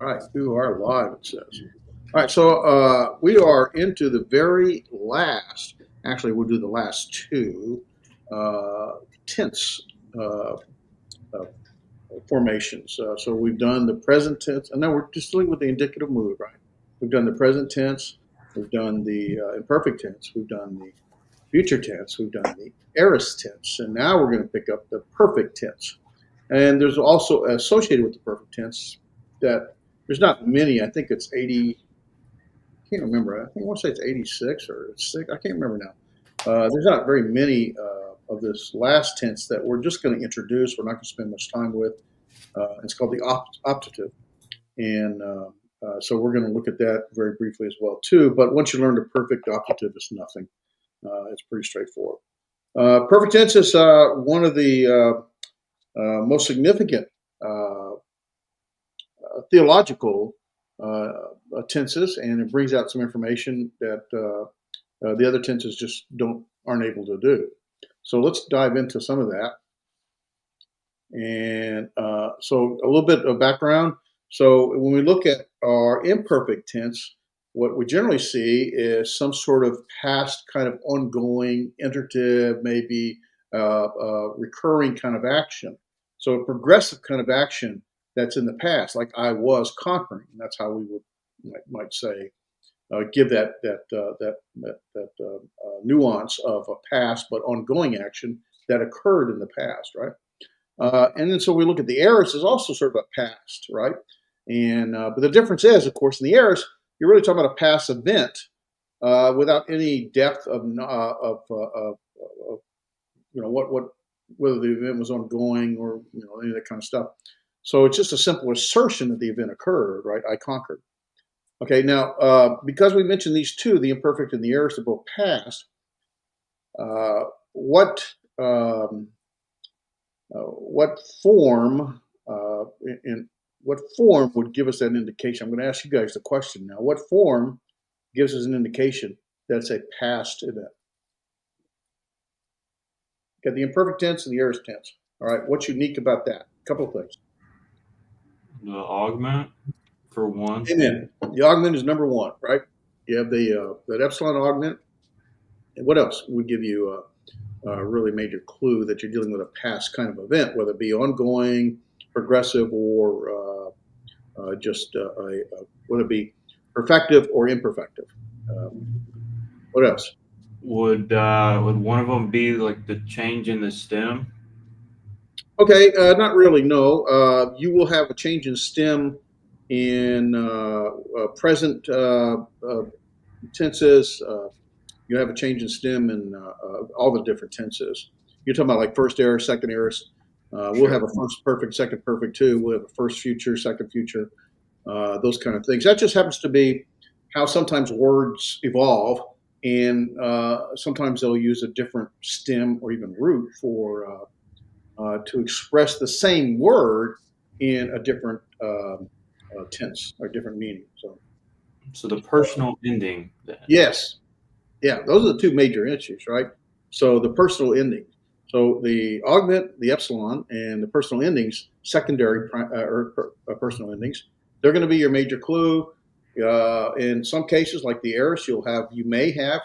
All right, you are live, it says. All right, so we are into the very last, actually, we'll do the last two uh, tense uh, uh, formations. So we've done the present tense, and now we're just dealing with the indicative mood, right? We've done the present tense, we've done the imperfect tense, we've done the future tense, we've done the aorist tense, and now we're going to pick up the perfect tense. And there's also associated with the perfect tense that there's not many. I think it's 80. I can't remember. I think I want to say it's 86 or it's six. I can't remember now. There's not very many of this last tense that we're just going to introduce. We're not going to spend much time with. It's called the optative, and so we're going to look at that very briefly as well too. But once you learn the perfect optative, it's nothing. It's pretty straightforward. Perfect tense is one of the most significant uh, theological tenses, and it brings out some information that the other tenses just aren't able to do. So let's dive into some of that. And so a little bit of background. So when we look at our imperfect tense, what we generally see is some sort of past kind of ongoing, iterative, maybe recurring kind of action. So a progressive kind of action that's in the past, like I was conquering. That's how we might say give that nuance of a past but ongoing action that occurred in the past, right? And then so we look at the aorist as also sort of a past, right? And but the difference is, of course, in the aorist, you're really talking about a past event without any depth of what whether the event was ongoing or any of that kind of stuff. So it's just a simple assertion that the event occurred, right? I conquered. Okay, now because we mentioned these two, the imperfect and the aorist, are both past. Uh, what um, what form in what form would give us that indication? I'm going to ask you guys the question now. What form gives us an indication that's a past event? Got the imperfect tense and the aorist tense. All right, what's unique about that? A couple of things. The augment, for one. Amen. The augment is number one, right? You have the that epsilon augment. And what else would give you a really major clue that you're dealing with a past kind of event, whether it be ongoing, progressive, or just whether it be perfective or imperfective. Um, what else? Would one of them be like the change in the stem? Okay, not really. No, you will have a change in stem in present tenses. You have a change in stem in all the different tenses. You're talking about like first aorist, second aorist. We'll Sure. have a first perfect, second perfect too. We'll have a first future, second future. Those kind of things. That just happens to be how sometimes words evolve, and sometimes they'll use a different stem or even root for to express the same word in a different tense or different meaning. So So the personal ending then. yes, yeah, those are the two major issues, right? So the personal endings. So the augment, the epsilon, and the personal endings, secondary personal endings, they're going to be your major clue. In some cases, like the aorist, you may have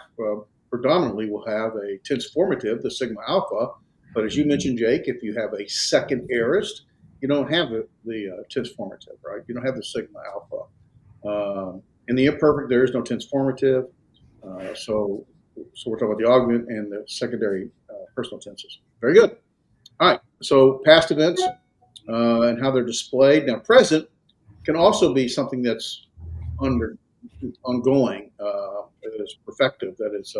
predominantly will have a tense formative, the sigma alpha. But as you mentioned, Jake, if you have a second aorist, you don't have the tense formative, right? You don't have the sigma alpha. In the imperfect, there is no tense formative. So we're talking about the augment and the secondary personal tenses. Very good. All right. So past events and how they're displayed. Now, present can also be something that's under ongoing, that is perfective, that is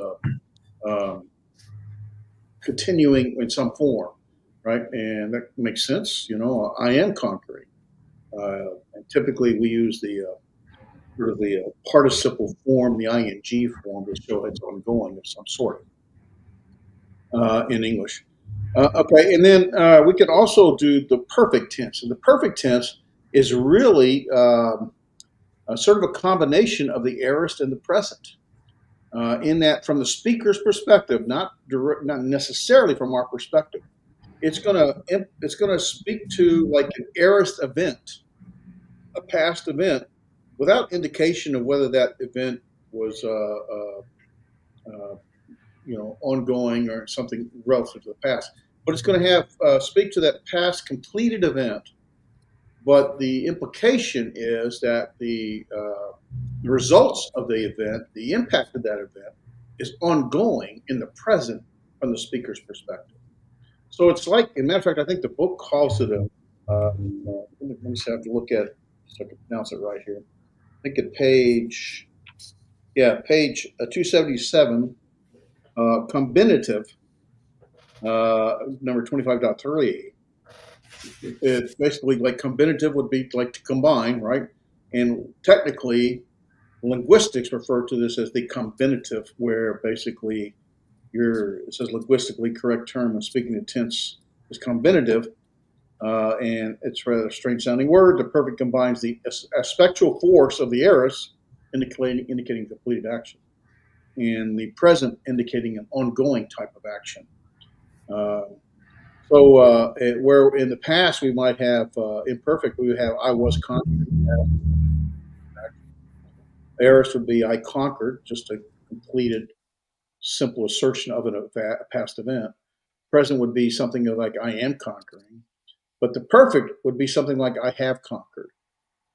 um, continuing in some form, right? And that makes sense. I am conquering. And typically, we use the sort of the participle form, the ing form, to show it's ongoing of some sort in English. Okay, and then we could also do the perfect tense. And the perfect tense is really sort of a combination of the aorist and the present. In that, from the speaker's perspective, not necessarily from our perspective, it's gonna speak to like an aorist event, a past event without indication of whether that event was ongoing or something relative to the past. But it's going to have speak to that past completed event. But the implication is that the results of the event, the impact of that event, is ongoing in the present from the speaker's perspective. So it's like, as a matter of fact, I think the book calls it a. Let me see, I have to look at so I can pronounce it right here. I think at page 277, combinative, number 25.3. It's basically like combinative would be like to combine, right? And technically, linguistics refer to this as the combinative, where basically it says linguistically correct term when speaking in tense is combinative, and it's a rather strange sounding word. The perfect combines the aspectual force of the aorist, indicating completed action, and the present indicating an ongoing type of action. Where in the past we might have imperfect, we would have I was conquered. Aorist would be I conquered, just a completed, simple assertion of a past event. Present would be something like I am conquering. But the perfect would be something like I have conquered.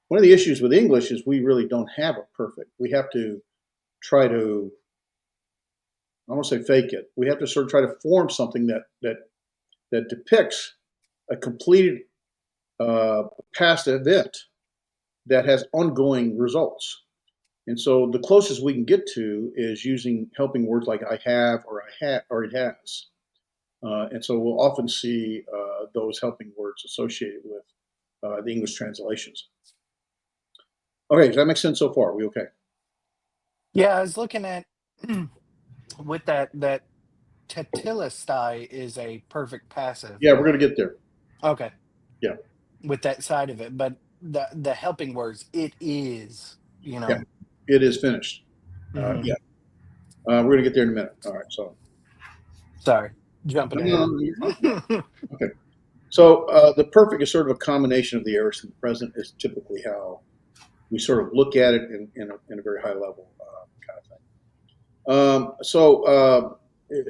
One of the issues with English is we really don't have a perfect. We have to try to, I don't want to say fake it. We have to sort of try to form something that depicts a completed past event that has ongoing results. And so the closest we can get to is using helping words like I have or I had or it has. And so we'll often see those helping words associated with the English translations. Okay, does that make sense so far? Are we okay? Yeah, I was looking at with that tetelestai is a perfect passive. Yeah, we're going to get there. Okay. Yeah. With that side of it, but the helping words, it is, Yeah, it is finished. Mhm. Yeah, we're going to get there in a minute. All right, so. Sorry, jumping No, ahead. you're fine. Yeah. Okay. So the perfect is sort of a combination of the aorist and the present is typically how we sort of look at it in a very high level kind of thing.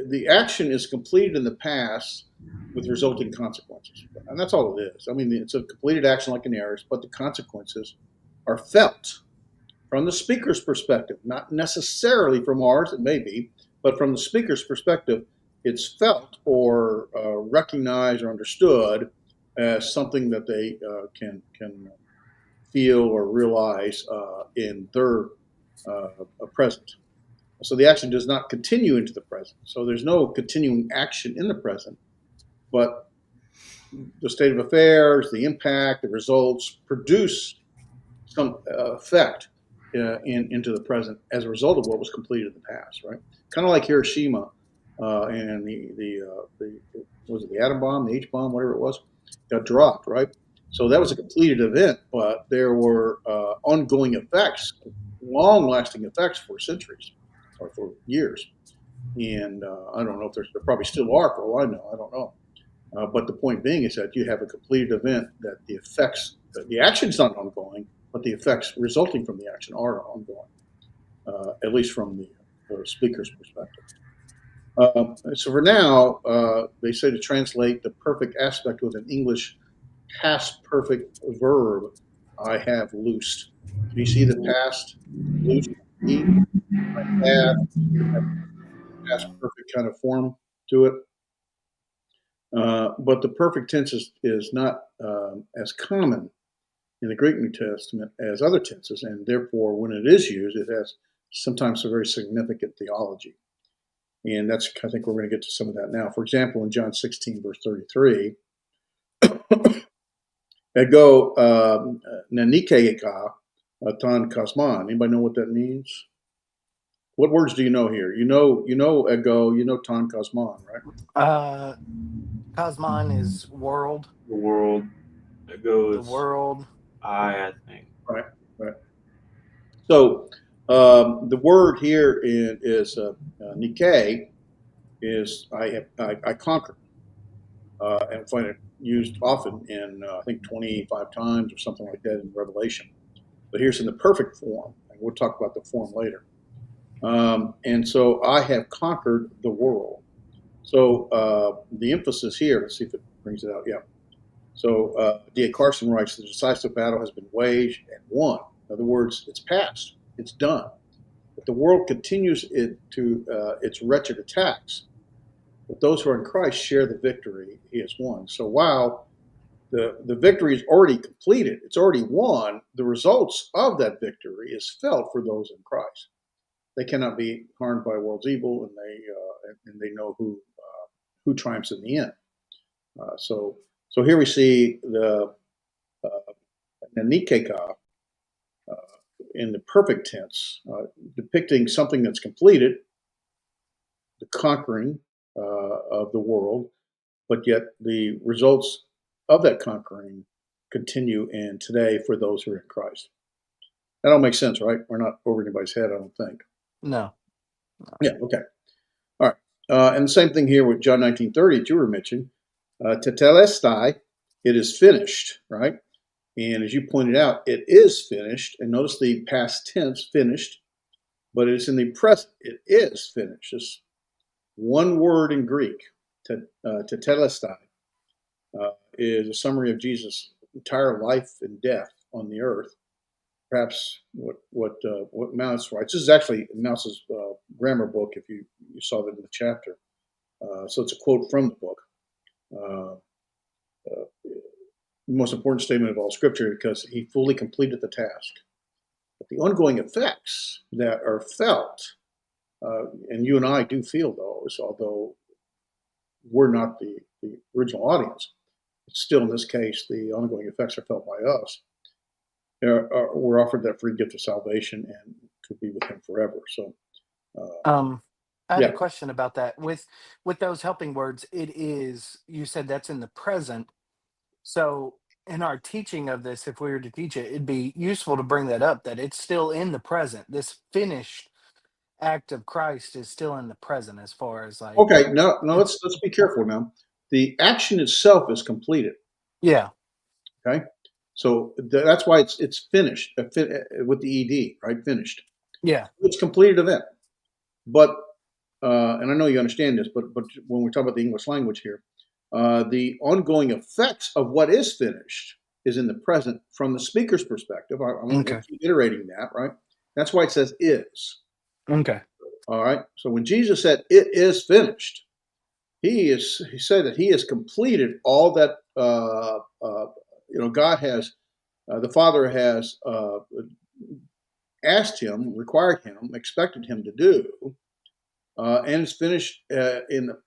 The action is completed in the past with resulting consequences. And that's all it is. I mean, it's a completed action like an aorist, but the consequences are felt from the speaker's perspective, not necessarily from ours, it may be, but from the speaker's perspective, it's felt or recognized or understood as something that they can feel or realize in their present. So the action does not continue into the present. So there's no continuing action in the present, but the state of affairs, the impact, the results produce some effect into the present as a result of what was completed in the past, right? Kind of like Hiroshima and the was it the atom bomb, the H bomb, whatever it was, got dropped, right? So that was a completed event, but there were ongoing effects, long-lasting effects for centuries or for years. And I don't know if there probably still are for all I know. I don't know. But the point being is that you have a completed event that the effects, the action's not ongoing, but the effects resulting from the action are ongoing, at least from the speaker's perspective. So for now, they say to translate the perfect aspect with an English past perfect verb, I have loosed. Do you see the past loosed? I have past perfect kind of form to it. But the perfect tense is not as common in the Greek New Testament as other tenses, and therefore, when it is used, it has sometimes a very significant theology. And that's, I think, we're going to get to some of that now. For example, in John 16, verse 33, ego nanikeka ton kosman. Anybody know what that means? What words do you know here? You know ego, you know ton kosman, right? Cosmon is world. The world. It The goes world. I think. Right, right. So the word here is Nikkei is I conquer, and find it used often in, I think, 25 times or something like that in Revelation. But here's in the perfect form, and we'll talk about the form later. And so I have conquered the world. So the emphasis here, let's see if it brings it out. Yeah. So D.A. Carson writes, the decisive battle has been waged and won. In other words, it's past. It's done. But the world continues its wretched attacks. But those who are in Christ share the victory he has won. So while the victory is already completed, it's already won, the results of that victory is felt for those in Christ. They cannot be harmed by the world's evil, and they know who triumphs in the end. So here we see the Nikeka in the perfect tense, depicting something that's completed, the conquering of the world, but yet the results of that conquering continue in today for those who are in Christ. That all makes sense, right? We're not over anybody's head, I don't think. No. Yeah, okay. All right. And the same thing here with John 19:30 that you were mentioning. Tetelestai, it is finished, right? And as you pointed out, it is finished. And notice the past tense, finished, but it's in the present. It is finished. It's one word in Greek, tetelestai, is a summary of Jesus' entire life and death on the earth. Perhaps what Mouse writes. This is actually Mouse's grammar book. If you saw that in the chapter, so it's a quote from the book. The most important statement of all Scripture because he fully completed the task. But the ongoing effects that are felt, and you and I do feel those, although we're not the original audience. Still, in this case, the ongoing effects are felt by us. We're offered that free gift of salvation and to be with him forever. So, I had a yeah. question about that. With those helping words, it is, you said that's in the present. So in our teaching of this, if we were to teach it, it'd be useful to bring that up, that it's still in the present. This finished act of Christ is still in the present as far as like Okay. No. it's Let's be careful now. The action itself is completed. yeah. Okay. So that's why it's finished with the ed, right? Finished. Yeah. It's a completed event. But and I know you understand this, but when we talk about the English language here, the ongoing effects of what is finished is in the present from the speaker's perspective. I want to Okay. keep iterating that, right? That's why it says is. Okay. All right. So when Jesus said it is finished, he said that he has completed all that God has, the Father has asked him, required him, expected him to do. And it's finished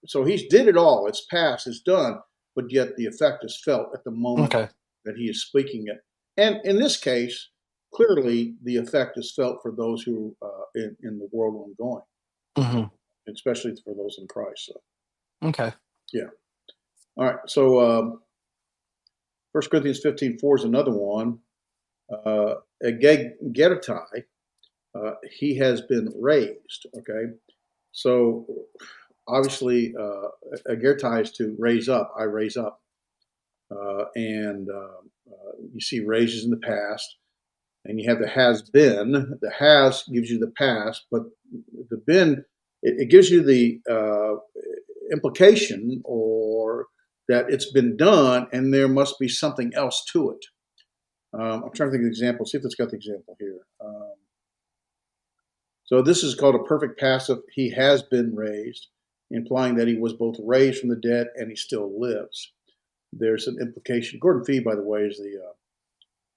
so he's did it all. It's past, it's done, but yet the effect is felt at the moment Okay. that he is speaking it. And in this case, clearly the effect is felt for those who in the world ongoing, Hmm. especially for those in Christ. So, Okay. yeah. All right. So 1 Corinthians 15:4 is another one. Geratai, he has been raised. Okay. So obviously, agertai is to raise up. I raise up, and you see raises in the past, and you have the has been. The has gives you the past, but the been it gives you the implication or that it's been done, and there must be something else to it. I'm trying to think of the example. See if it's got the example here. So this is called a perfect passive. He has been raised, implying that he was both raised from the dead and he still lives. There's an implication. Gordon Fee, by the way, is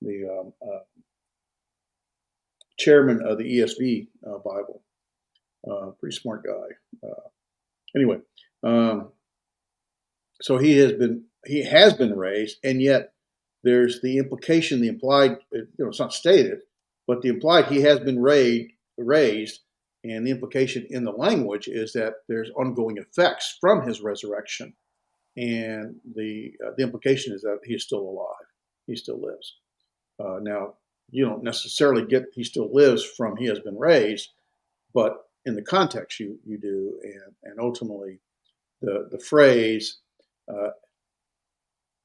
the chairman of the ESV Bible. Pretty smart guy. Anyway, so he has been raised, and yet there's the implication, the implied. It's not stated, but the implied he has been raised, and the implication in the language is that there's ongoing effects from his resurrection, and the implication is that he is still alive, he still lives. Now, you don't necessarily get he still lives from he has been raised, but in the context you do, and ultimately the phrase. Uh,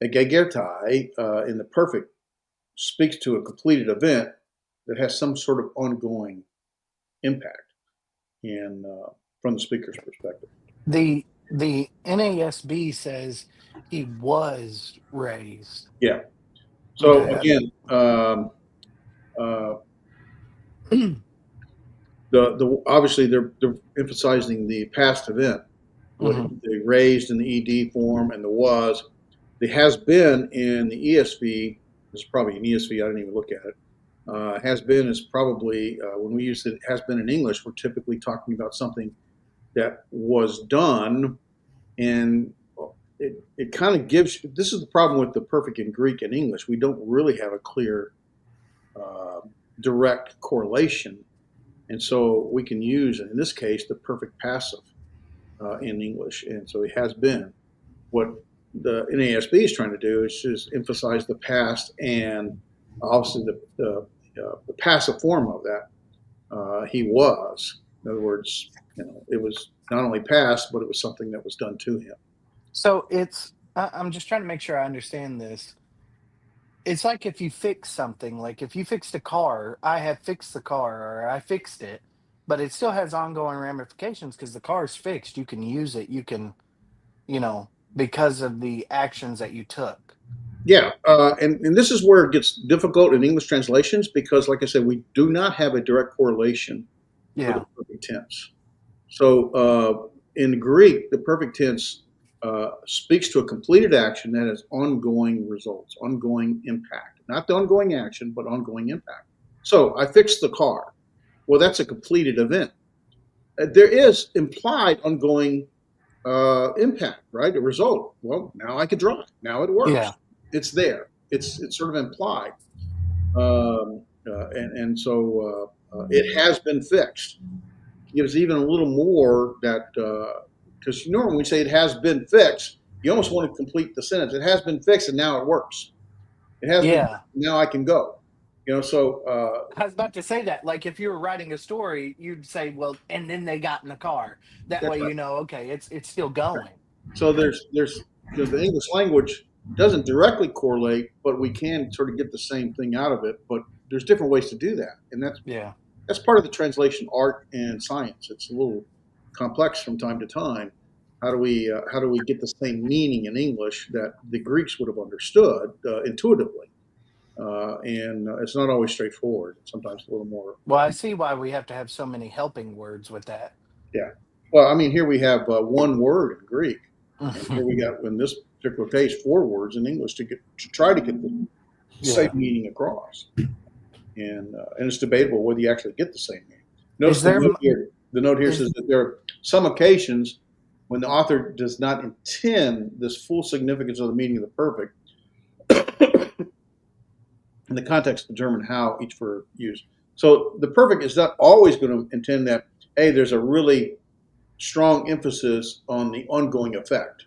a gegertai in the perfect speaks to a completed event that has some sort of ongoing impact in from the speaker's perspective. The NASB says he was raised. Yeah. So Okay. again, uh, the obviously they're emphasizing the past event, what Hmm. they raised in the ed form, and the was. The has been in the ESV is probably an ESV. I didn't even look at it. Has been is probably when we use it has been in English, we're typically talking about something that was done, and it kind of gives. This is the problem with the perfect in Greek and English. We don't really have a clear, uh, direct correlation, and so we can use, in this case, the perfect passive in English, and so it has been. What the NASB is trying to do is just emphasize the past and obviously the passive form of that. He was, in other words, it was not only past, but it was something that was done to him. So I'm just trying to make sure I understand this. It's like if you fix something, like if you fixed a car, I have fixed the car or I fixed it, but it still has ongoing ramifications because the car is fixed. You can use it. You can, because of the actions that you took. Yeah, and this is where it gets difficult in English translations because, like I said, we do not have a direct correlation for the Yeah. perfect tense. So in Greek, the perfect tense speaks to a completed action that has ongoing results, ongoing impact. Not the ongoing action, but ongoing impact. So I fixed the car. Well, that's a completed event. There is implied ongoing impact, right? A result. Well, now I can drive. Now it Yeah. works. It's there. It's sort of implied, and so it has been fixed. Gives even a little more that because normally when we say it has been fixed, you almost want to complete the sentence. It has been fixed and now it works. It has been Yeah. fixed, now I can go. So I was about to say that. Like if you were writing a story, you'd say, well, and then they got in the car. That that's way right. okay, it's still Right. going. So there's the English language doesn't directly correlate, but we can sort of get the same thing out of it. But there's different ways to do that, and Yeah. that's part of the translation art and science. It's a little complex from time to time. How do we get the same meaning in English that the Greeks would have understood intuitively? And it's not always straightforward. It's sometimes a little more. Well, I see why we have to have so many helping words with that. Yeah. Well, I mean, here we have one word in Greek, and here we got in this particular case 4 words in English to try to get the same Yeah. meaning across. And it's debatable whether you actually get the same meaning. Is Notice the there note here. The note here is says that there are some occasions when the author does not intend this full significance of the meaning of the perfect, in the context to determine how each verb used. So the perfect is not always going to intend that. Hey, there's a really strong emphasis on the ongoing effect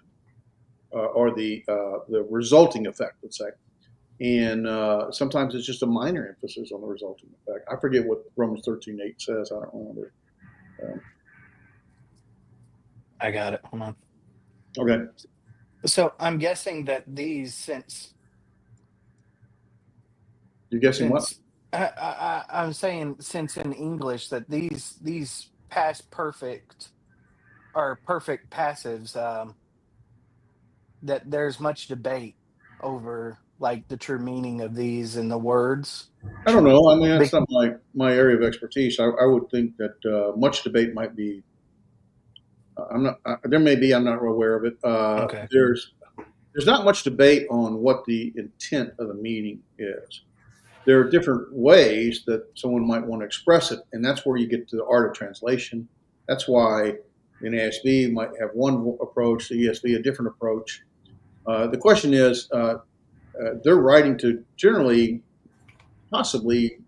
or the resulting effect. Let's say. And sometimes it's just a minor emphasis on the resulting effect. I forget what Romans 13:8 says. I don't remember. Um, I got it. Hold on. okay. So I'm guessing that these You're guessing what? since I'm saying since in English that these past perfect or perfect passives that there's much debate over like the true meaning of these and the words. I don't know. I mean, that's Be- not my area of expertise. I would think that much debate might be. I'm not. There may be. I'm not aware of it. okay. There's not much debate on what the intent of the meaning is. There are different ways that someone might want to express it, and that's where you get to the art of translation. That's why an ASB might have one approach, the ESV a different approach. The question is, they're writing to generally, possibly,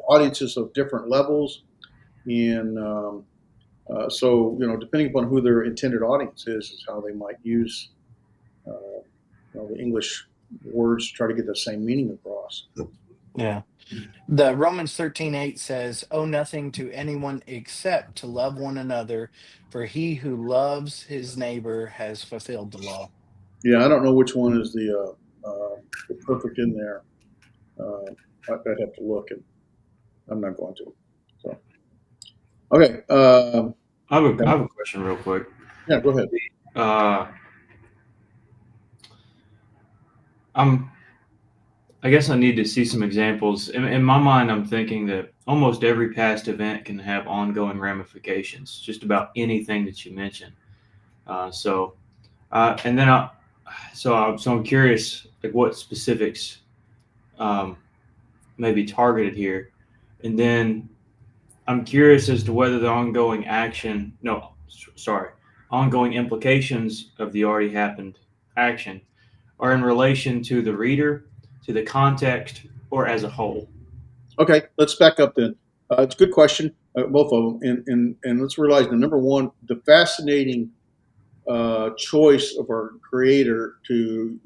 audiences of different levels, and so depending upon who their intended audience is how they might use the English words to try to get the same meaning across. Yeah. The Romans 13:8 says, "Owe nothing to anyone except to love one another, for he who loves his neighbor has fulfilled the law." Yeah, I don't know which one is the perfect in there. I'd have to look, and I'm not going to. So, okay. I have a question real quick. Yeah, go ahead. Uh, I'm I guess I need to see some examples. In my mind, I'm thinking that almost every past event can have ongoing ramifications, just about anything that you mention. So, and then so I'm curious, like what specifics um, may be targeted here, and then I'm curious as to whether the ongoing action, no, sorry, ongoing implications of the already happened action are in relation to the reader, to the context, or as a whole. Okay, let's back up then. It's a good question, both of them, and let's realize the number one, the fascinating choice of our creator to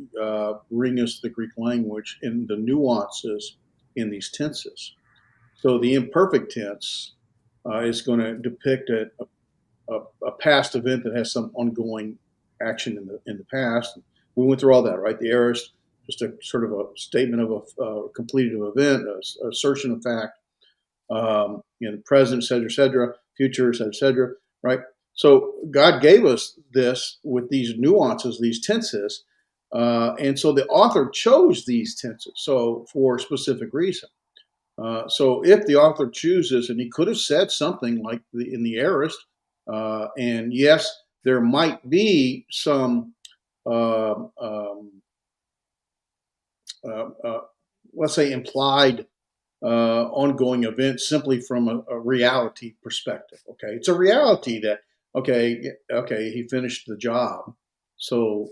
bring us the Greek language and the nuances in these tenses. So the imperfect tense is going to depict a past event that has some ongoing action in the past. We went through all that, right? The aorist, just a sort of a statement of a completed event, a assertion of fact, present, et cetera, future, et cetera, right? So God gave us this with these nuances, these tenses, and so the author chose these tenses. So for a specific reason. So if the author chooses, and he could have said something like in the aorist, and yes, there might be some, um, um, uh, uh, let's say, implied ongoing event simply from a reality perspective. Okay, it's a reality that okay, he finished the job, so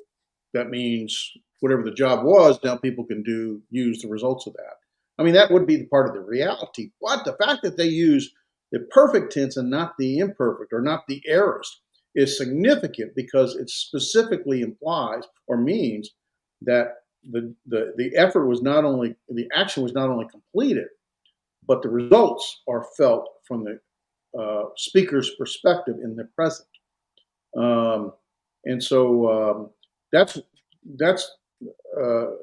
that means whatever the job was, now people can use the results of that. I mean, that would be the part of the reality, but the fact that they use the perfect tense and not the imperfect or not the aorist is significant because it specifically implies or means that the effort was not only the action was not only completed, but the results are felt from the speaker's perspective in the present. Um, and so that's that's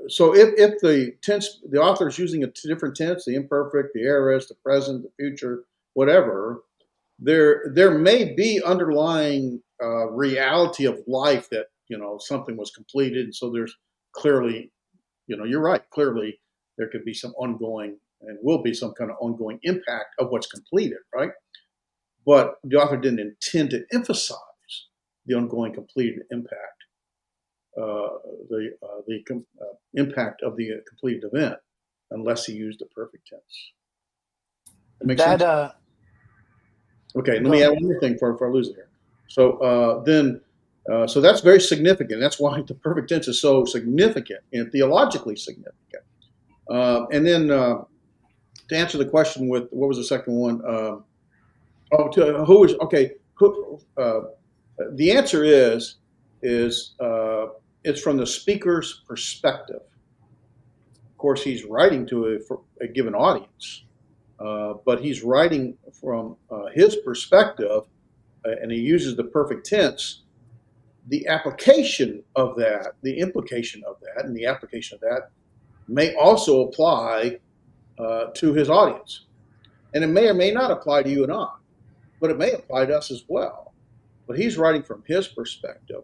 so if the tense, the author is using a different tense, the imperfect, the aorist, the present, the future, whatever, there may be underlying reality of life that something was completed, and so there's clearly, you're right. Clearly, there could be some ongoing and will be some kind of ongoing impact of what's completed, right? But the author didn't intend to emphasize the ongoing completed impact, the impact of the completed event, unless he used the perfect tense. That makes That sense. Okay, let go me add ahead. one more thing before I lose it here. So so that's very significant. That's why the perfect tense is so significant and theologically significant. And then to answer the question with what was the second one? Who is okay? The answer is it's from the speaker's perspective. Of course, he's writing to a given audience, but he's writing from his perspective, and he uses the perfect tense. The application of that, the implication of that, and the application of that may also apply to his audience, and it may or may not apply to you and I, but it may apply to us as well. But he's writing from his perspective,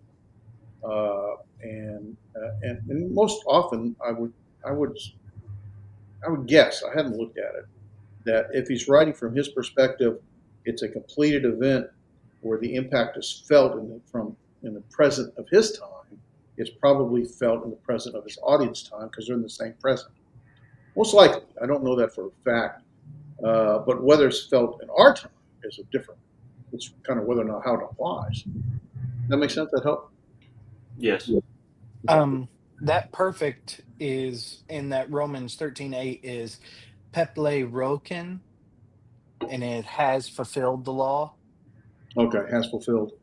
and most often I would I would guess, I hadn't looked at it, that if he's writing from his perspective, it's a completed event where the impact is felt in the present of his time. It's probably felt in the present of his audience time because they're in the same present. Most likely, I don't know that for a fact, but whether it's felt in our time is a different. It's kind of whether or not how it applies. That makes sense. That help? Yes. Okay. That perfect is in that Romans 13:8 is peple roken, and it has fulfilled the law. Okay. Has fulfilled.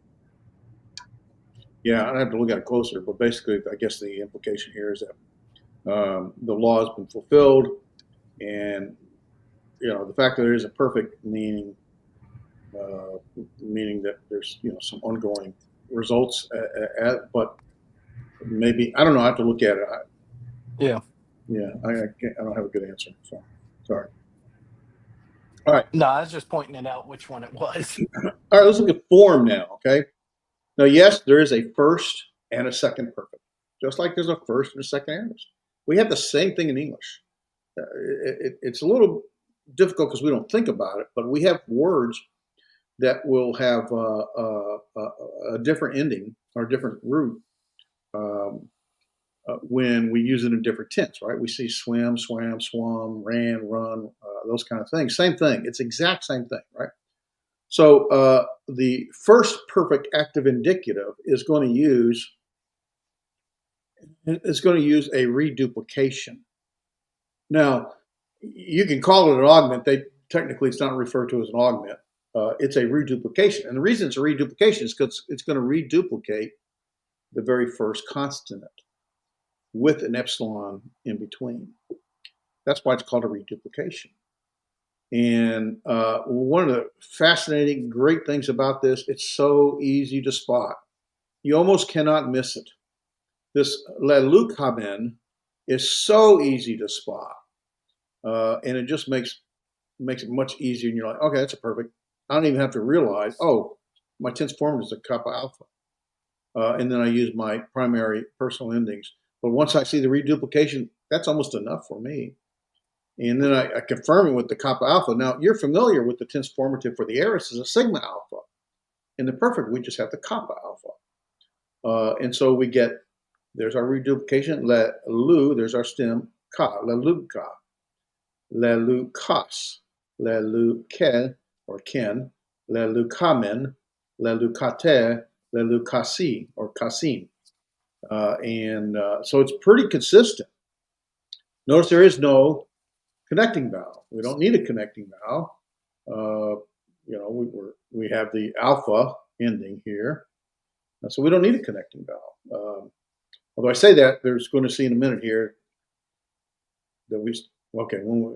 Yeah, I'd have to look at it closer, but basically, I guess the implication here is that the law has been fulfilled, and the fact that there is a perfect meaning that there's some ongoing results, but Maybe, I don't know. I have to look at it. Yeah. Yeah, I don't have a good answer. So sorry. All right. No, I was just pointing it out which one it was. All right. Let's look at form now. Okay. Now, yes, there is a first and a second perfect, just like there's a first and a second aorist. We have the same thing in English. It's a little difficult because we don't think about it, but we have words that will have a different ending or a different root um, when we use it in different tense, right? We see swim, swam, swum, ran, run, those kind of things. Same thing. It's exact same thing, right? So the first perfect active indicative is going to use a reduplication. Now, you can call it an augment. Technically, it's not referred to as an augment. It's a reduplication, and the reason it's a reduplication is because it's going to reduplicate the very first consonant with an epsilon in between. That's why it's called a reduplication. And one of the fascinating, great things about this, it's so easy to spot. You almost cannot miss it. This lelukaben is so easy to spot, and it just makes it much easier. And you're like, okay, that's a perfect. I don't even have to realize, oh, my tense form is a kappa alpha, and then I use my primary personal endings. But once I see the reduplication, that's almost enough for me. And then I confirm it with the kappa alpha. Now, you're familiar with the tense formative for the aorist as a sigma alpha. In the perfect, we just have the kappa alpha. And so we get, there's our reduplication, le lu, there's our stem, ka, le lu ka, le lu kas, le lu ke, or ken, le lu kamen, le lu kate, le lu kasi, or kasim. So it's pretty consistent. Notice there is no connecting vowel. We don't need a connecting vowel. We have the alpha ending here, so we don't need a connecting vowel. Although I say that, there's going to see in a minute here that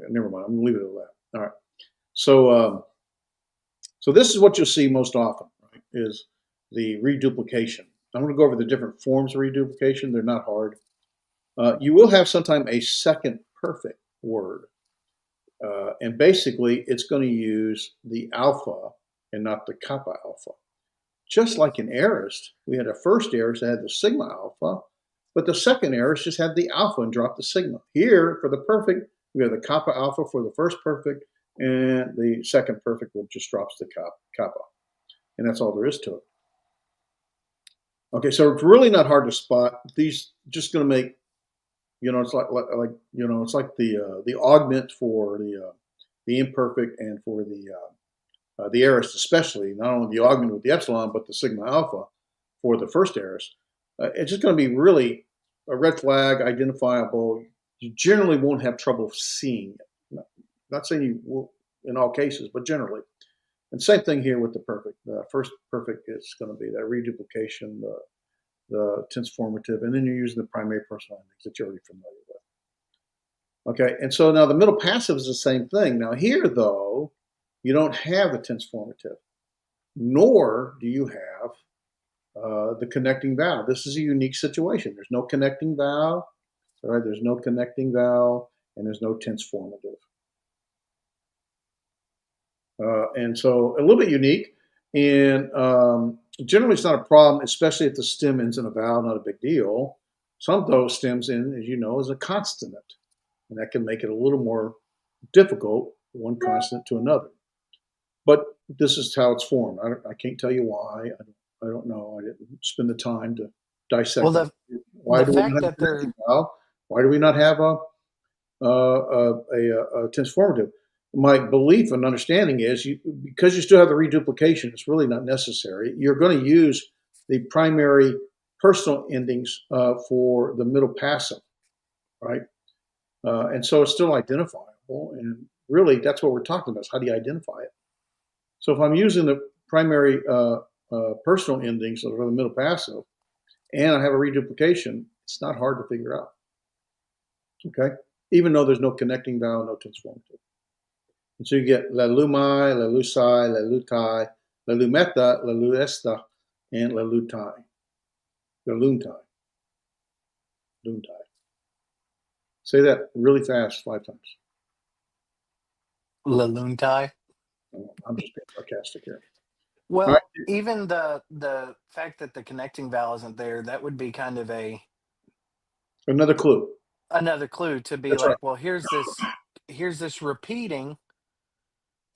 never mind. I'm going to leave it at that. All right. So this is what you'll see most often, right, is the reduplication. I'm going to go over the different forms of reduplication. They're not hard. You will have sometime a second perfect word. And basically, it's going to use the alpha and not the kappa alpha. Just like in aorist, we had a first aorist that had the sigma alpha, but the second aorist just had the alpha and dropped the sigma. Here, for the perfect, we have the kappa alpha for the first perfect, and the second perfect will just drops the kappa. And that's all there is to it. Okay, so it's really not hard to spot. These just going to make, it's it's like the augment for the imperfect and for the aorist especially, not only the augment with the epsilon, but the sigma alpha for the first aorist. It's just going to be really a red flag, identifiable. You generally won't have trouble seeing it. Not saying you will in all cases, but generally. And same thing here with the perfect. The first perfect is going to be that reduplication, the tense formative, and then you're using the primary personal endings that you're already familiar with. Okay, and so now the middle passive is the same thing. Now here, though, you don't have the tense formative, nor do you have the connecting vowel. This is a unique situation. There's no connecting vowel, all right? There's no connecting vowel, and there's no tense formative. And so a little bit unique, and generally it's not a problem, especially if the stem ends in a vowel, not a big deal. Some of those stems in, as you know, is a consonant, and that can make it a little more difficult, one consonant to another. But this is how it's formed. I can't tell you why. I don't know. I didn't spend the time to dissect Well, it. Why do we not have a connecting vowel? Why do we not have a tense formative? My belief and understanding is because you still have the reduplication, it's really not necessary. You're going to use the primary personal endings for the middle passive, right? And so it's still identifiable. And really, that's what we're talking about is how do you identify it? So if I'm using the primary personal endings for the middle passive and I have a reduplication, it's not hard to figure out. Okay? Even though there's no connecting vowel, no tense formative. And so you get la lumai, la lusai, la lutai, la lumeta, la luesta, and la lutai. La luntai. Luntai. Say that really fast 5 times. Laluntai. I'm just being sarcastic here. Well, All right. even the fact that the connecting vowel isn't there, that would be kind of Another clue. another clue to be That's right. like, well, here's this repeating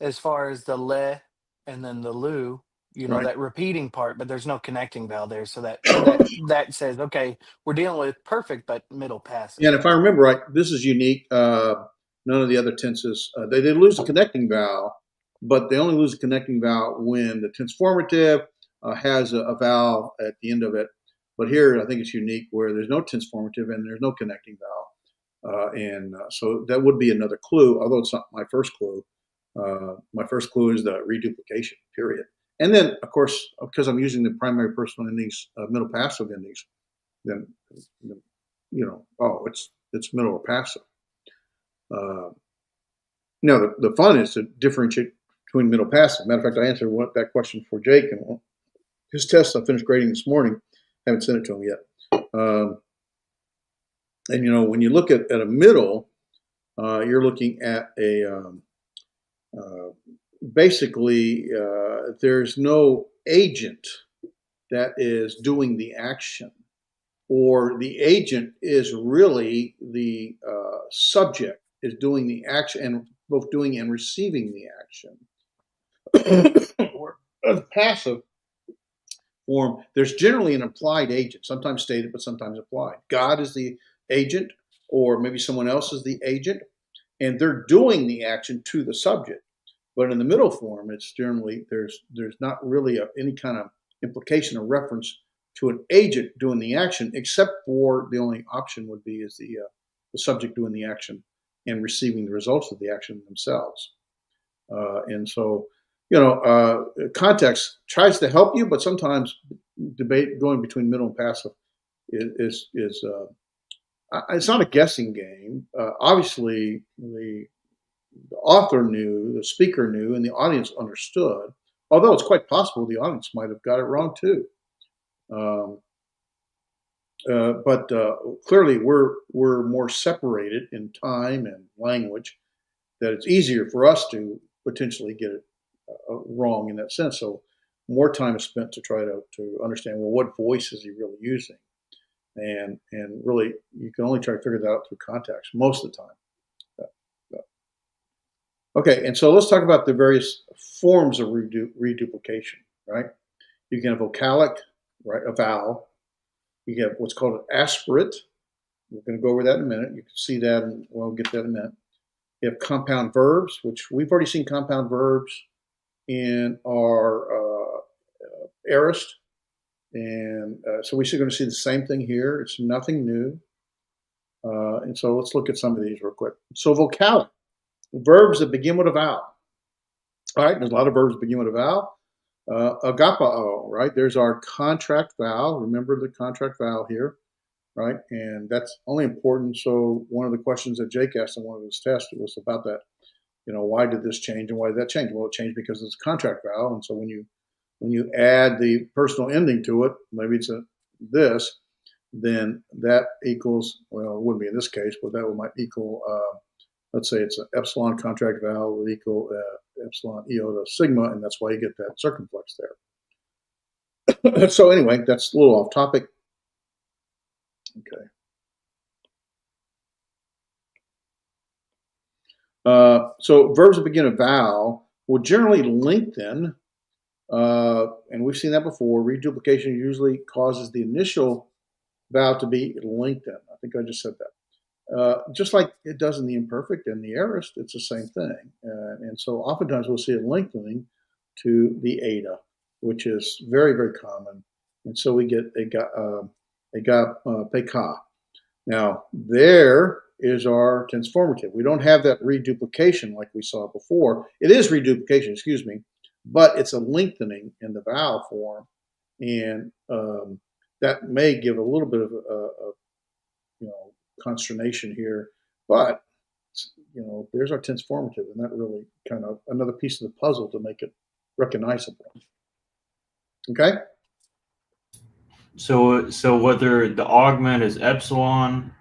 as far as the le and then the lu, Right. that repeating part, but there's no connecting vowel there. So that says, okay, we're dealing with perfect but middle passive. And if I remember right, this is unique. None of the other tenses, they lose the connecting vowel, but they only lose the connecting vowel when the tense formative has a vowel at the end of it. But here, I think it's unique where there's no tense formative and there's no connecting vowel. So that would be another clue, although it's not my first clue. My first clue is the reduplication, period. And then, of course, because I'm using the primary personal endings, middle passive endings, then it's middle or passive. The fun is to differentiate between middle passive. Matter of fact, I answered that question for Jake, and his test I finished grading this morning. Haven't sent it to him yet. When you look at a middle, you're looking at basically there's no agent that is doing the action, or the agent is really the subject is doing the action, and both doing and receiving the action. Or passive form, there's generally an implied agent, sometimes stated but sometimes implied. God is the agent, or maybe someone else is the agent, and they're doing the action to the subject. But in the middle form, it's generally there's not really any kind of implication or reference to an agent doing the action, except for the only option would be is the subject doing the action and receiving the results of the action themselves. And so, context tries to help you, but sometimes debate going between middle and passive is it's not a guessing game. Obviously, the author knew, the speaker knew, and the audience understood. Although it's quite possible the audience might have got it wrong too. But clearly, we're more separated in time and language, that it's easier for us to potentially get it wrong in that sense. So more time is spent to try to understand, well, what voice is he really using? And really, you can only try to figure that out through context most of the time. Okay, and so let's talk about the various forms of reduplication, right? You can have vocalic, right, a vowel. You have what's called an aspirate. We're going to go over that in a minute. You can see that, and we'll get to that in a minute. You have compound verbs, which we've already seen compound verbs in our aorist. And so we're going to see the same thing here. It's nothing new. And so let's look at some of these real quick. So vocalic, verbs that begin with a vowel. All right, there's a lot of verbs that begin with a vowel. Agapao, right? There's our contract vowel. Remember the contract vowel here, right? And that's only important. So one of the questions that Jake asked in one of his tests was about that. Why did this change and why did that change? Well, it changed because it's a contract vowel. And so when you add the personal ending to it, maybe it's this, then that equals, well, it wouldn't be in this case, but that might equal, let's say it's an epsilon contract vowel would equal epsilon iota sigma, and that's why you get that circumflex there. So anyway, that's a little off topic. Okay. So verbs that begin a vowel will generally lengthen, and we've seen that before. Reduplication usually causes the initial vowel to be lengthened. I think I just said that. Just like it does in the imperfect and the aorist, it's the same thing. And so oftentimes we'll see a lengthening to the eta, which is very, very common. And so we get peka. Now, there is our tense formative. We don't have that reduplication like we saw before. It is reduplication, excuse me, but it's a lengthening in the vowel form. And that may give a little bit of consternation here, but there's our tense formative, and that really kind of another piece of the puzzle to make it recognizable. Okay. So whether the augment is epsilon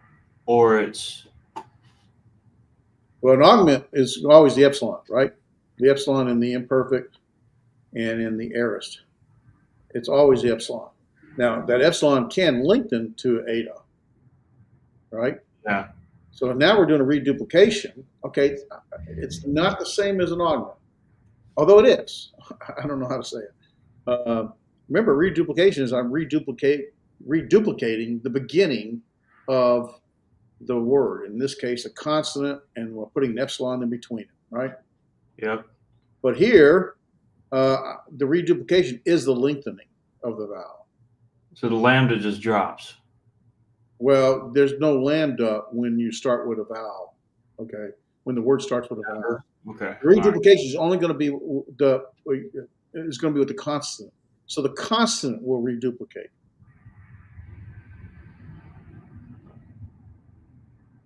or it's Well, an augment is always the epsilon, right? The epsilon in the imperfect and in the aorist. It's always the epsilon. Now, that epsilon can lengthen to eta, right? yeah, So now we're doing a reduplication. Okay, it's not the same as an augment, although it is. I don't know how to say it. Remember, reduplication is I'm reduplicating the beginning of the word. In this case, a consonant, and we're putting an epsilon in between it, right? yep. But here, the reduplication is the lengthening of the vowel. So the lambda just drops. Well, there's no lambda when you start with a vowel. Okay, when the word starts with a vowel, Okay. the reduplication is only going to be with the consonant. So the consonant will reduplicate.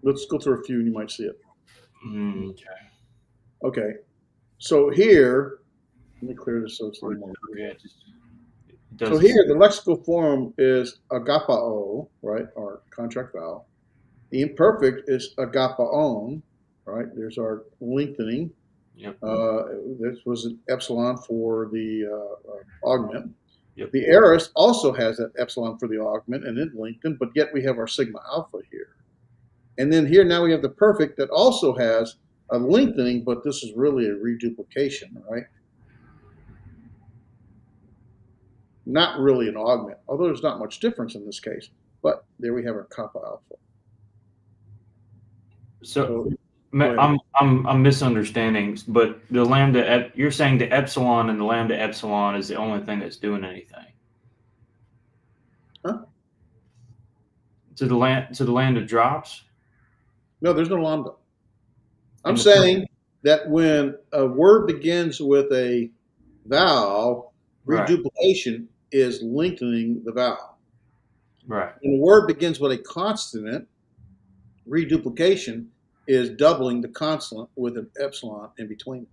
Let's go through a few, and you might see it. Okay. Okay, so here, let me clear this so it's a little more. Okay. It So does. here, the lexical form is agapao, right, our contract vowel. The imperfect is agapaon, right? There's our lengthening. Yep. This was an epsilon for the augment. Yep. The aorist also has that epsilon for the augment and it lengthened, but yet we have our sigma alpha here. And then here now we have the perfect that also has a lengthening, but this is really a reduplication, right? Not really an augment, although there's not much difference in this case. But there we have our kappa alpha. So go ahead. I'm misunderstanding, but the lambda you're saying the epsilon and the lambda epsilon is the only thing that's doing anything. Huh? So the lambda drops. No, there's no lambda. I'm saying that when a word begins with a vowel, Right. reduplication is lengthening the vowel. Right. When a word begins with a consonant, reduplication is doubling the consonant with an epsilon in between.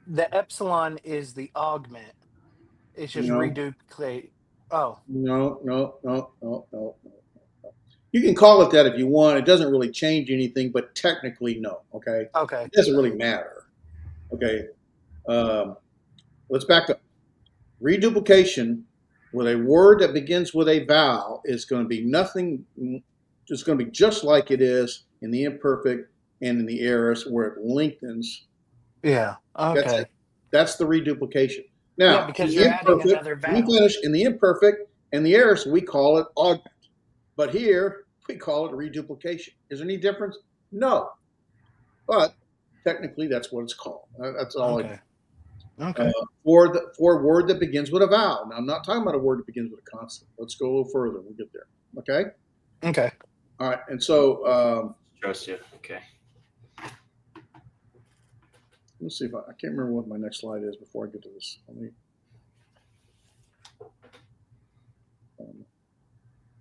The epsilon is the augment. It's just No. reduplicate. Oh, No. You can call it that if you want. It doesn't really change anything, but technically, no. Okay. okay. It doesn't really matter. Okay. Let's back up. Reduplication with a word that begins with a vowel is going to be nothing. It's going to be just like it is in the imperfect and in the aorist, where it lengthens. Yeah. That's Okay. it. That's the reduplication. Yeah, Now, because in you're the adding imperfect, another let me vowel. finish. In the imperfect and the aorist, we call it augment. But here, we call it reduplication. Is there any difference? No. But technically, that's what it's called. That's all Okay. Okay. for a word that begins with a vowel. Now, I'm not talking about a word that begins with a consonant. Let's go a little further. We'll get there. Okay. Okay. All right. And so Trust you. Okay. let's see if I can't remember what my next slide is before I get to this.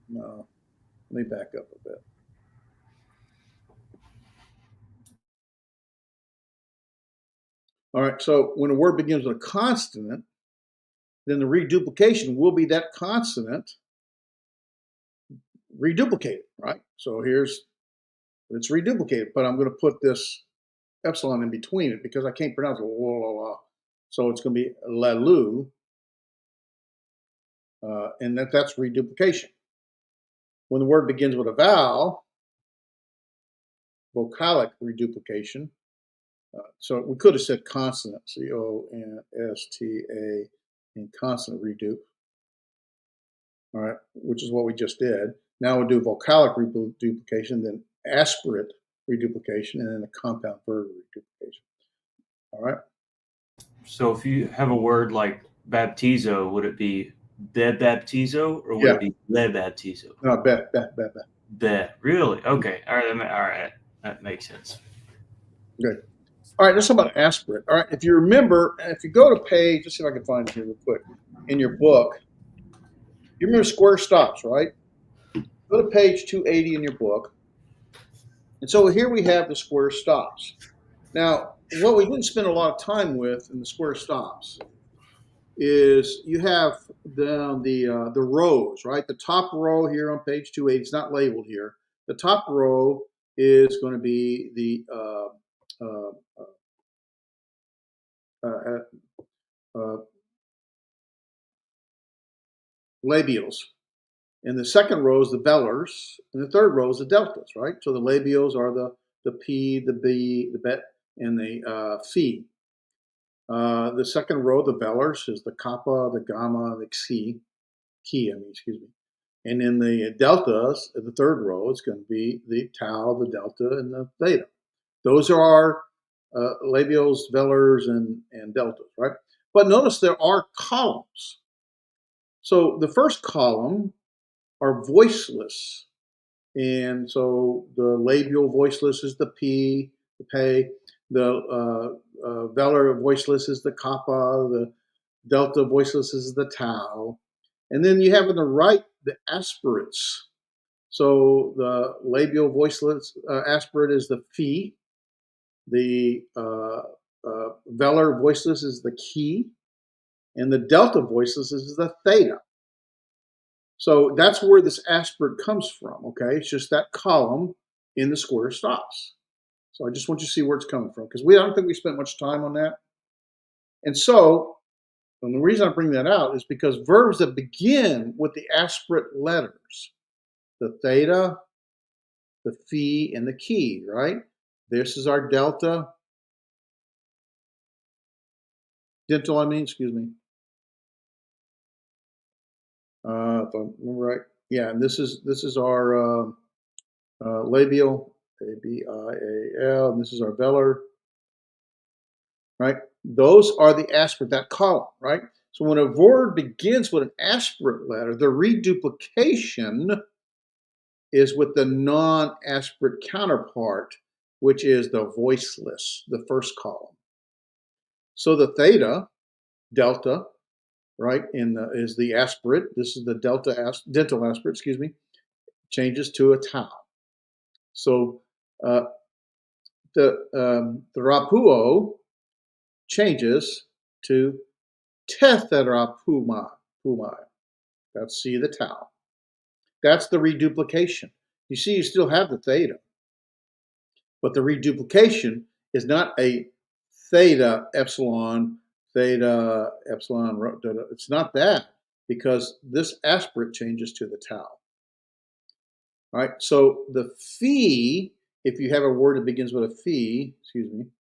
No. Let me back up a bit. All right. So when a word begins with a consonant, then the reduplication will be that consonant reduplicated, right? So it's reduplicated, but I'm going to put this epsilon in between it because I can't pronounce it. La, la, la. So it's going to be lalu, and that's reduplication. When the word begins with a vowel, vocalic reduplication. So we could have said consonant, C-O-N-S-T-A, and consonant redupe. All right, which is what we just did. Now we'll do vocalic reduplication, then aspirate reduplication, and then a compound verb reduplication. All right. So if you have a word like baptizo, would it be be baptizo or would Yeah. it be le baptizo? No, bet. Be. Really? Okay. All right. That makes sense. Good. All right, let's talk about aspirate. All right, if you remember, if you go to page, let's see if I can find it here real quick, in your book, you remember square stops, right? Go to page 280 in your book. And so here we have the square stops. Now, what we didn't spend a lot of time with in the square stops is you have the rows, right? The top row here on page 280, it's not labeled here. The top row is going to be the uh, uh, labials. And the second row is the velars, and the third row is the deltas, right? So the labials are the P, the B, the bet, and the phi. The second row, the velars, is the kappa, the gamma, the chi, excuse me. And then the deltas, the third row, is going to be the tau, the delta, and the theta. Those are our labials, velars, and deltas, right? But notice there are columns. So the first column are voiceless. And so the labial voiceless is the P, the P. The velar voiceless is the kappa. The delta voiceless is the tau. And then you have on the right the aspirates. So the labial voiceless aspirate is the phi. The velar voiceless is the chi. And the delta voiceless is the theta. So that's where this aspirate comes from, okay? It's just that column in the square stops. So I just want you to see where it's coming from, because I don't think we spent much time on that. And so, and the reason I bring that out is because verbs that begin with the aspirate letters, the theta, the phi, and the chi, right? This is our delta. Dental, excuse me. If I remember right. Yeah, and this is our labial, A-B-I-A-L, and this is our velar, right? Those are the aspirate, that column, right? So when a word begins with an aspirate letter, the reduplication is with the non-aspirate counterpart, which is the voiceless, the first column. So the theta, delta, right, is the aspirate. This is the dental aspirate, excuse me, changes to a tau. So the rapuo changes to tetherapumai. That's C, the tau. That's the reduplication. You see, you still have the theta, but the reduplication is not a theta, epsilon. It's not that, because this aspirate changes to the tau. All right, so the phi, if you have a word that begins with a phi, excuse me,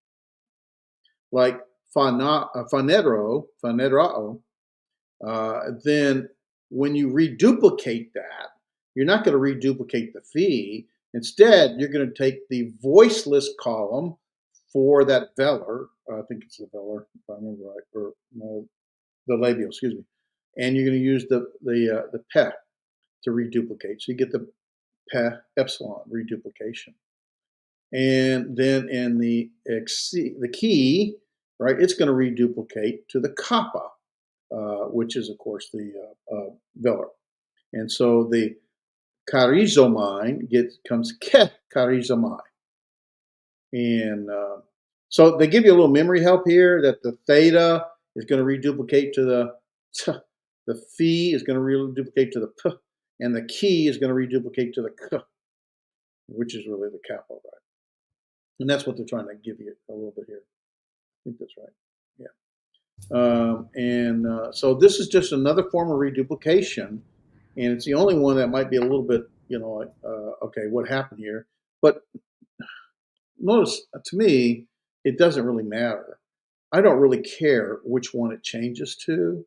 like phanerao, then when you reduplicate that, you're not going to reduplicate the phi. Instead, you're going to take the voiceless column for that velar. I think it's the velar, if I remember right, or no, the labial, excuse me. And you're going to use the pe to reduplicate. So you get the pe epsilon reduplication. And then in the key, right, it's going to reduplicate to the kappa, which is, of course, the velar. And so the charizomai comes ke charizomai. And so they give you a little memory help here that the theta is going to reduplicate to the t, the phi is going to reduplicate to the p, and the key is going to reduplicate to the k, which is really the kappa, right? And that's what they're trying to give you a little bit here. I think that's right. Yeah. So this is just another form of reduplication, and it's the only one that might be a little bit, okay, what happened here? But notice, to me, it doesn't really matter. I don't really care which one it changes to.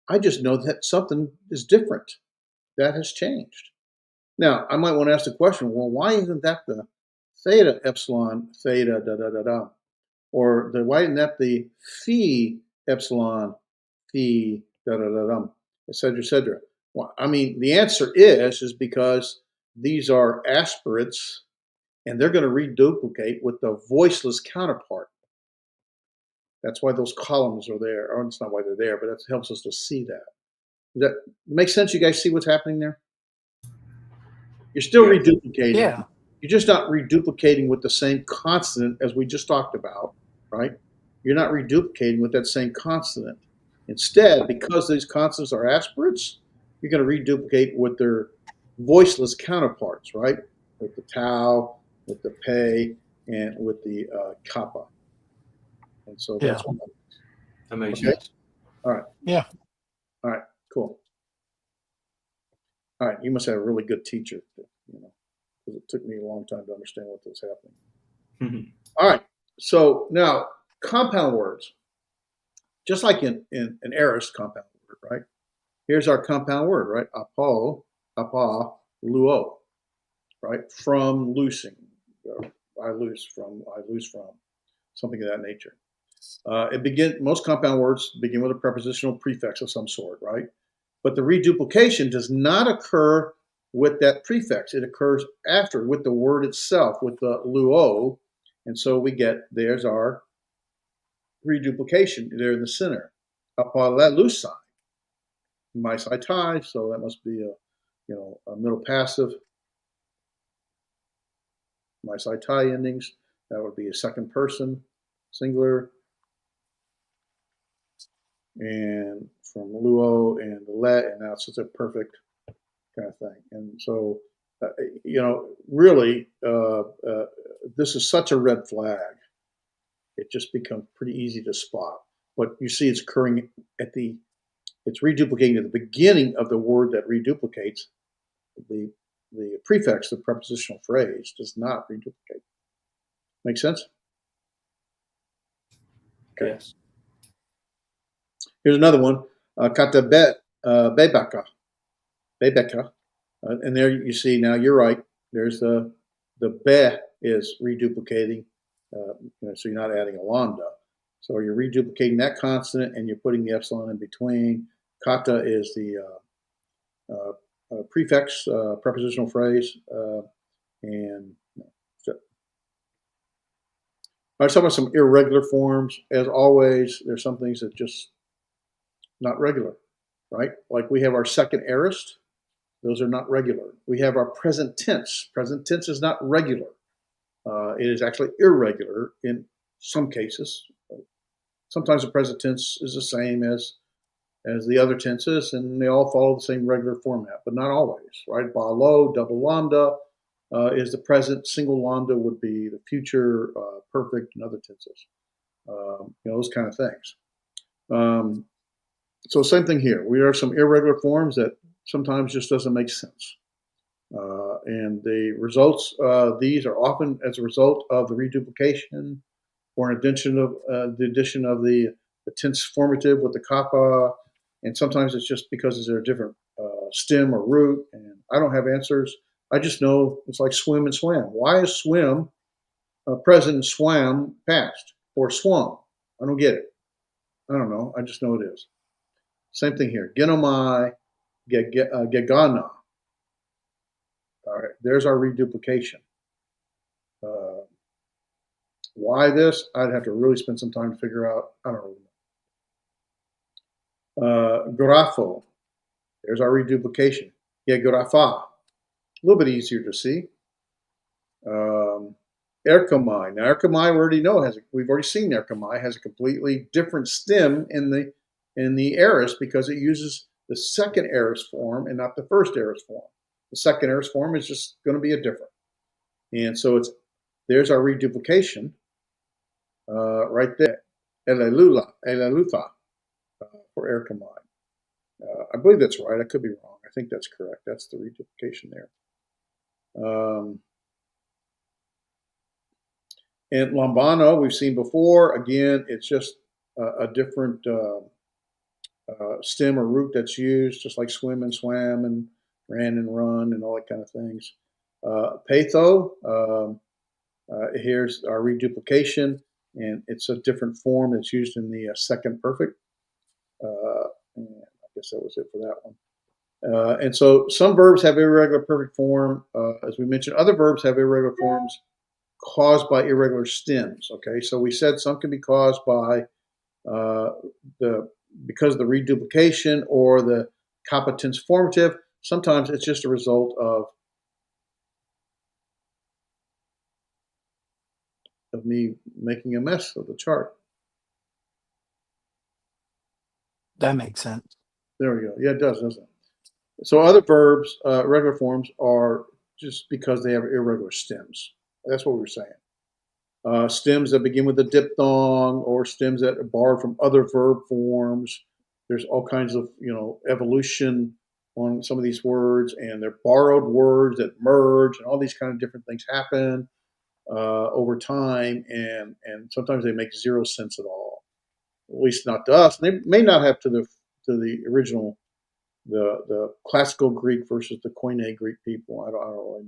I just know that something is different. That has changed. Now, I might want to ask the question, well, why isn't that the theta, epsilon, theta, da-da-da-da? Or why isn't that the phi, epsilon, phi, da-da-da-da, et cetera, et cetera? Well, the answer is because these are aspirates, and they're going to reduplicate with the voiceless counterpart. That's why those columns are there. Or it's not why they're there, but that helps us to see that. Does that make sense? You guys see what's happening there? You're still reduplicating. Yeah. You're just not reduplicating with the same consonant as we just talked about, right? You're not reduplicating with that same consonant Instead, because these consonants are aspirates, you're going to reduplicate with their voiceless counterparts, right? With the tau, with the pei, and with the kappa. And so that's what That makes okay. sense. All right. Yeah. All right. Cool. All right. You must have a really good teacher, because it took me a long time to understand what was happening. All right. So now compound words, just like in an aorist compound word, right? Here's our compound word, right? Apo, apa, luo, right? From loosing. I loose from, something of that nature. Most compound words begin with a prepositional prefix of some sort, right? But the reduplication does not occur with that prefix. It occurs after, with the word itself, with the luo. And so there's our reduplication there in the center. Apalelusai, my tai, so that must be a middle passive. My tai endings, that would be a second person, singular. And from luo and let, and now it's just a perfect kind of thing. And so, really, this is such a red flag. It just becomes pretty easy to spot. But you see, it's occurring it's reduplicating at the beginning of the word that reduplicates. The prefix, the prepositional phrase, does not reduplicate. Make sense? Okay. Yes. Here's another one. Katabet bebeka. Bebeka. And there you see, now you're right. There's the be is reduplicating. So you're not adding a lambda. So you're reduplicating that consonant and you're putting the epsilon in between. Kata is the prefix, prepositional phrase. And so, I was talking about some irregular forms. As always, there's some things that just not regular, right? Like we have our second aorist. Those are not regular. We have our present tense. Present tense is not regular. It is actually irregular in some cases. Sometimes the present tense is the same as the other tenses, and they all follow the same regular format, but not always, right? Ba lo, double lambda is the present. Single lambda would be the future, perfect, and other tenses. Those kind of things. So same thing here. We are some irregular forms that sometimes just doesn't make sense. And the results, these are often as a result of the reduplication or an addition of the tense formative with the kappa. And sometimes it's just because they're a different stem or root. And I don't have answers. I just know it's like swim and swam. Why is swim present and swam past or swum? I don't get it. I don't know. I just know it is. Same thing here. Genomai, gegana. All right, there's our reduplication. Why this? I'd have to really spend some time to figure out. I don't know. Grafo. There's our reduplication. Grafa. A little bit easier to see. Erkamai. Now, Erkamai we already know we've already seen Erkamai has a completely different stem in the aorist because it uses the second aorist form and not the first aorist form. The second aorist form is just going to be a different. And so there's our reduplication right there. Elelufa for Erkamai. I believe that's right. I could be wrong. I think that's correct. That's the reduplication there. And Lambano, we've seen before. Again, it's just a different stem or root that's used, just like swim and swam and ran and run and all that kind of things. Patho, here's our reduplication, and it's a different form that's used in the second perfect. And I guess that was it for that one. And so some verbs have irregular perfect form, as we mentioned. Other verbs have irregular forms caused by irregular stems. Okay, so we said some can be caused by because of the reduplication or the competence formative. Sometimes it's just a result of me making a mess of the chart. That makes sense. There we go. Yeah, it does, doesn't it? So other verbs, regular forms, are just because they have irregular stems. That's what we were saying. Stems that begin with a diphthong, or stems that are borrowed from other verb forms. There's all kinds of evolution on some of these words, and they're borrowed words that merge, and all these kind of different things happen over time, and sometimes they make zero sense at all. At least not to us. And they may not have to the original, the classical Greek versus the Koine Greek people. I don't really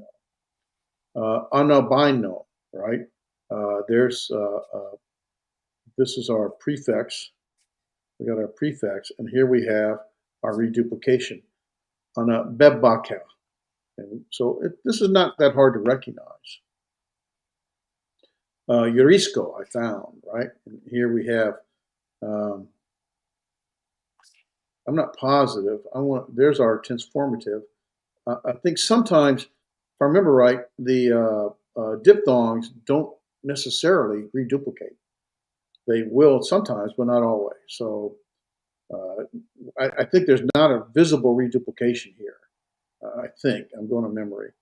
know. Anabino, right? There's this is our prefix. We got our prefix, and here we have our reduplication. Anabebaka. And so this is not that hard to recognize. Eurisco, I found, right? And here we have, I'm not positive. There's our tense formative. I think sometimes, if I remember right, the diphthongs don't necessarily reduplicate. They will sometimes, but not always. So I think there's not a visible reduplication here. I think I'm going to memory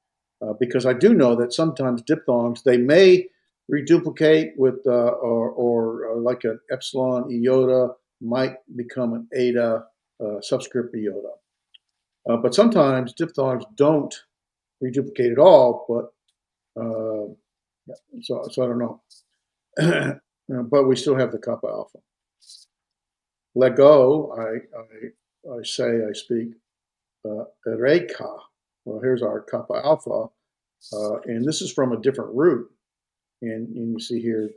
because I do know that sometimes diphthongs, they may reduplicate with or like an epsilon iota might become an eta subscript iota. But sometimes diphthongs don't reduplicate at all. But yeah, so I don't know. But we still have the kappa alpha. Let go. I speak. Reka. Well, here's our kappa alpha, and this is from a different root. And you see here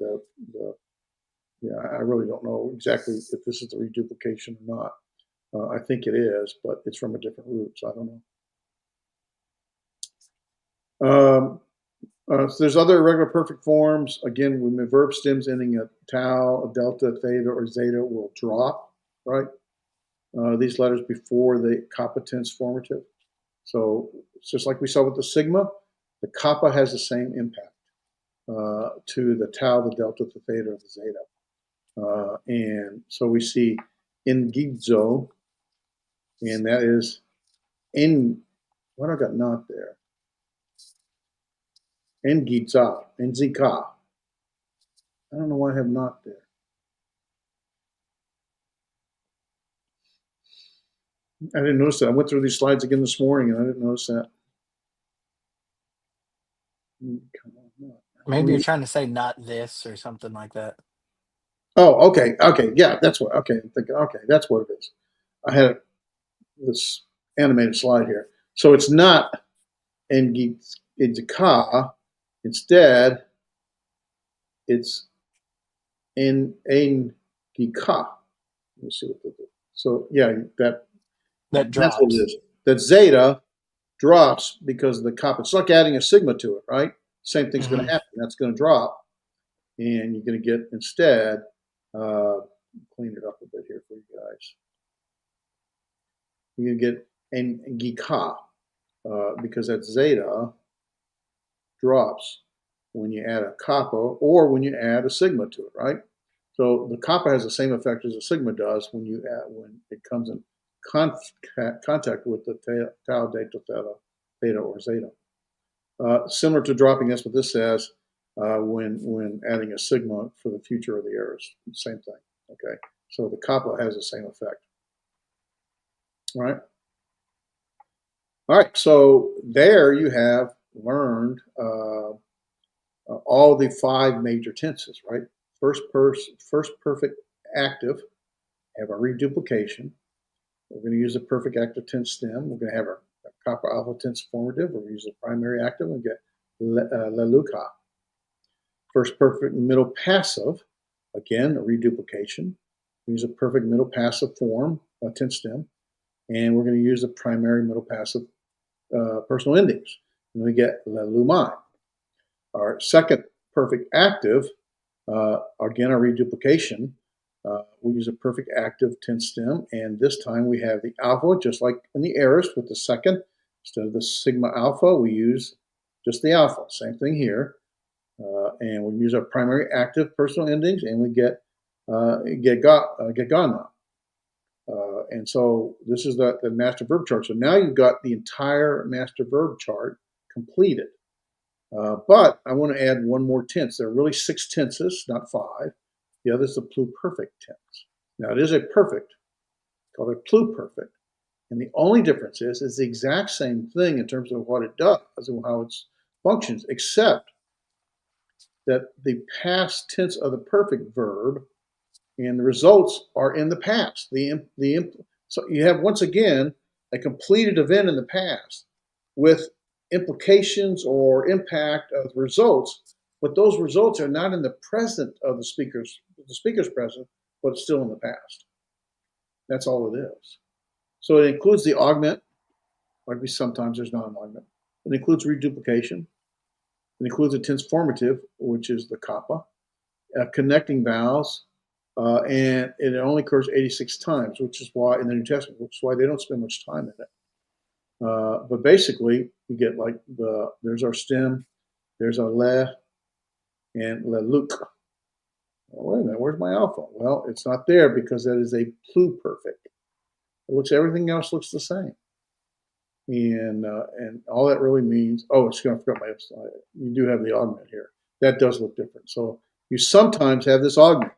yeah, I really don't know exactly if this is the reduplication or not. I think it is, but it's from a different root, so I don't know. So there's other irregular perfect forms. Again, when the verb stems ending at tau, delta, theta, or zeta will drop, right? These letters before the kappa tense formative. So it's just like we saw with the sigma, the kappa has the same impact to the tau, the delta, the theta, or the zeta. And so we see engizo, and that is what I got not there? Engiza, enzika. I don't know why I have not there. I didn't notice that. I went through these slides again this morning, and I didn't notice that. Maybe you're trying to say not this or something like that. Oh, okay, yeah, that's what. Okay, I'm thinking. Okay, that's what it is. I had this animated slide here, so it's not engika. Instead, it's engika. Let me see what they do. So yeah, That that's what it drops. is. That zeta drops because of the kappa. It's like adding a sigma to it, right? Same thing's going to happen. That's going to drop, and you're going to get instead. Clean it up a bit here for you guys. You're going to get engika because that zeta drops when you add a kappa or when you add a sigma to it, right? So the kappa has the same effect as a sigma does when it comes in contact with the tau, delta, theta, or zeta. Similar to dropping, that's what this says when adding a sigma for the future of the errors. Same thing. Okay, so the kappa has the same effect. All right. All right. So there you have learned all the 5 major tenses. Right. First perfect active. Have a reduplication. We're going to use a perfect active tense stem. We're going to have our kappa alpha tense formative. We're going to use a primary active and get leluka. First perfect middle passive. Again, a reduplication. We use a perfect middle passive form, a tense stem, and we're going to use a primary middle passive personal endings. And we get lelumai. Our second perfect active, again, a reduplication. We use a perfect active tense stem, and this time we have the alpha, just like in the aorist with the second. Instead of the sigma alpha, we use just the alpha. Same thing here. And we use our primary active personal endings, and we get gana. And so this is the master verb chart. So now you've got the entire master verb chart completed. But I want to add one more tense. There are really 6 tenses, not 5. The other is the pluperfect tense. Now it is a perfect, called a pluperfect. And the only difference is it's the exact same thing in terms of what it does and how it functions, except that the past tense of the perfect verb and the results are in the past. So you have, once again, a completed event in the past with implications or impact of the results, but those results are not in the present of the speaker's present, but it's still in the past. That's all it is. So it includes the augment, like sometimes there's not an augment. It includes reduplication. It includes a tense formative, which is the kappa, connecting vowels, and it only occurs 86 times, which is why in the New Testament, which is why they don't spend much time in it. But basically, you get like there's our stem, there's our le, and le luke. Wait a minute, where's my alpha? Well, it's not there because that is a pluperfect. Everything else looks the same. And all that really means, oh, it's going to forget my epsilon. You do have the augment here. That does look different. So you sometimes have this augment.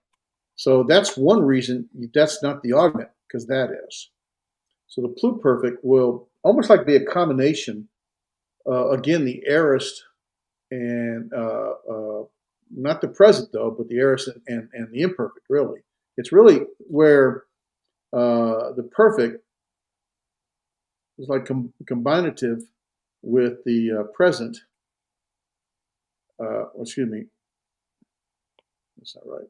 So that's one reason that's not the augment, because that is. So the pluperfect will almost like be a combination. Again, the aorist and not the present though, but the aorist and the imperfect. Really, it's really where the perfect is like combinative with the present. Excuse me, that's not right.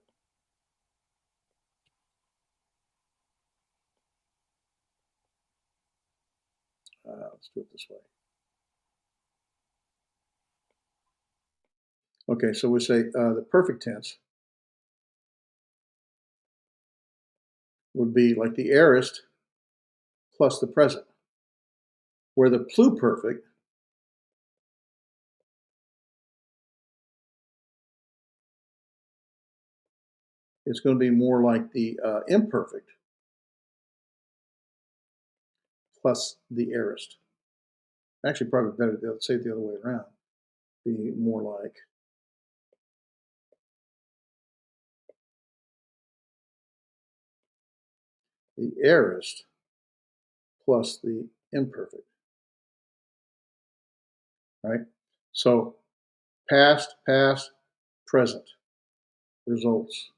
Let's do it this way. Okay, so we say the perfect tense would be like the aorist plus the present, where the pluperfect is going to be more like the imperfect plus the aorist. Actually, probably better to say it the other way around. Be more like the aorist plus the imperfect. Right? So past, present, results.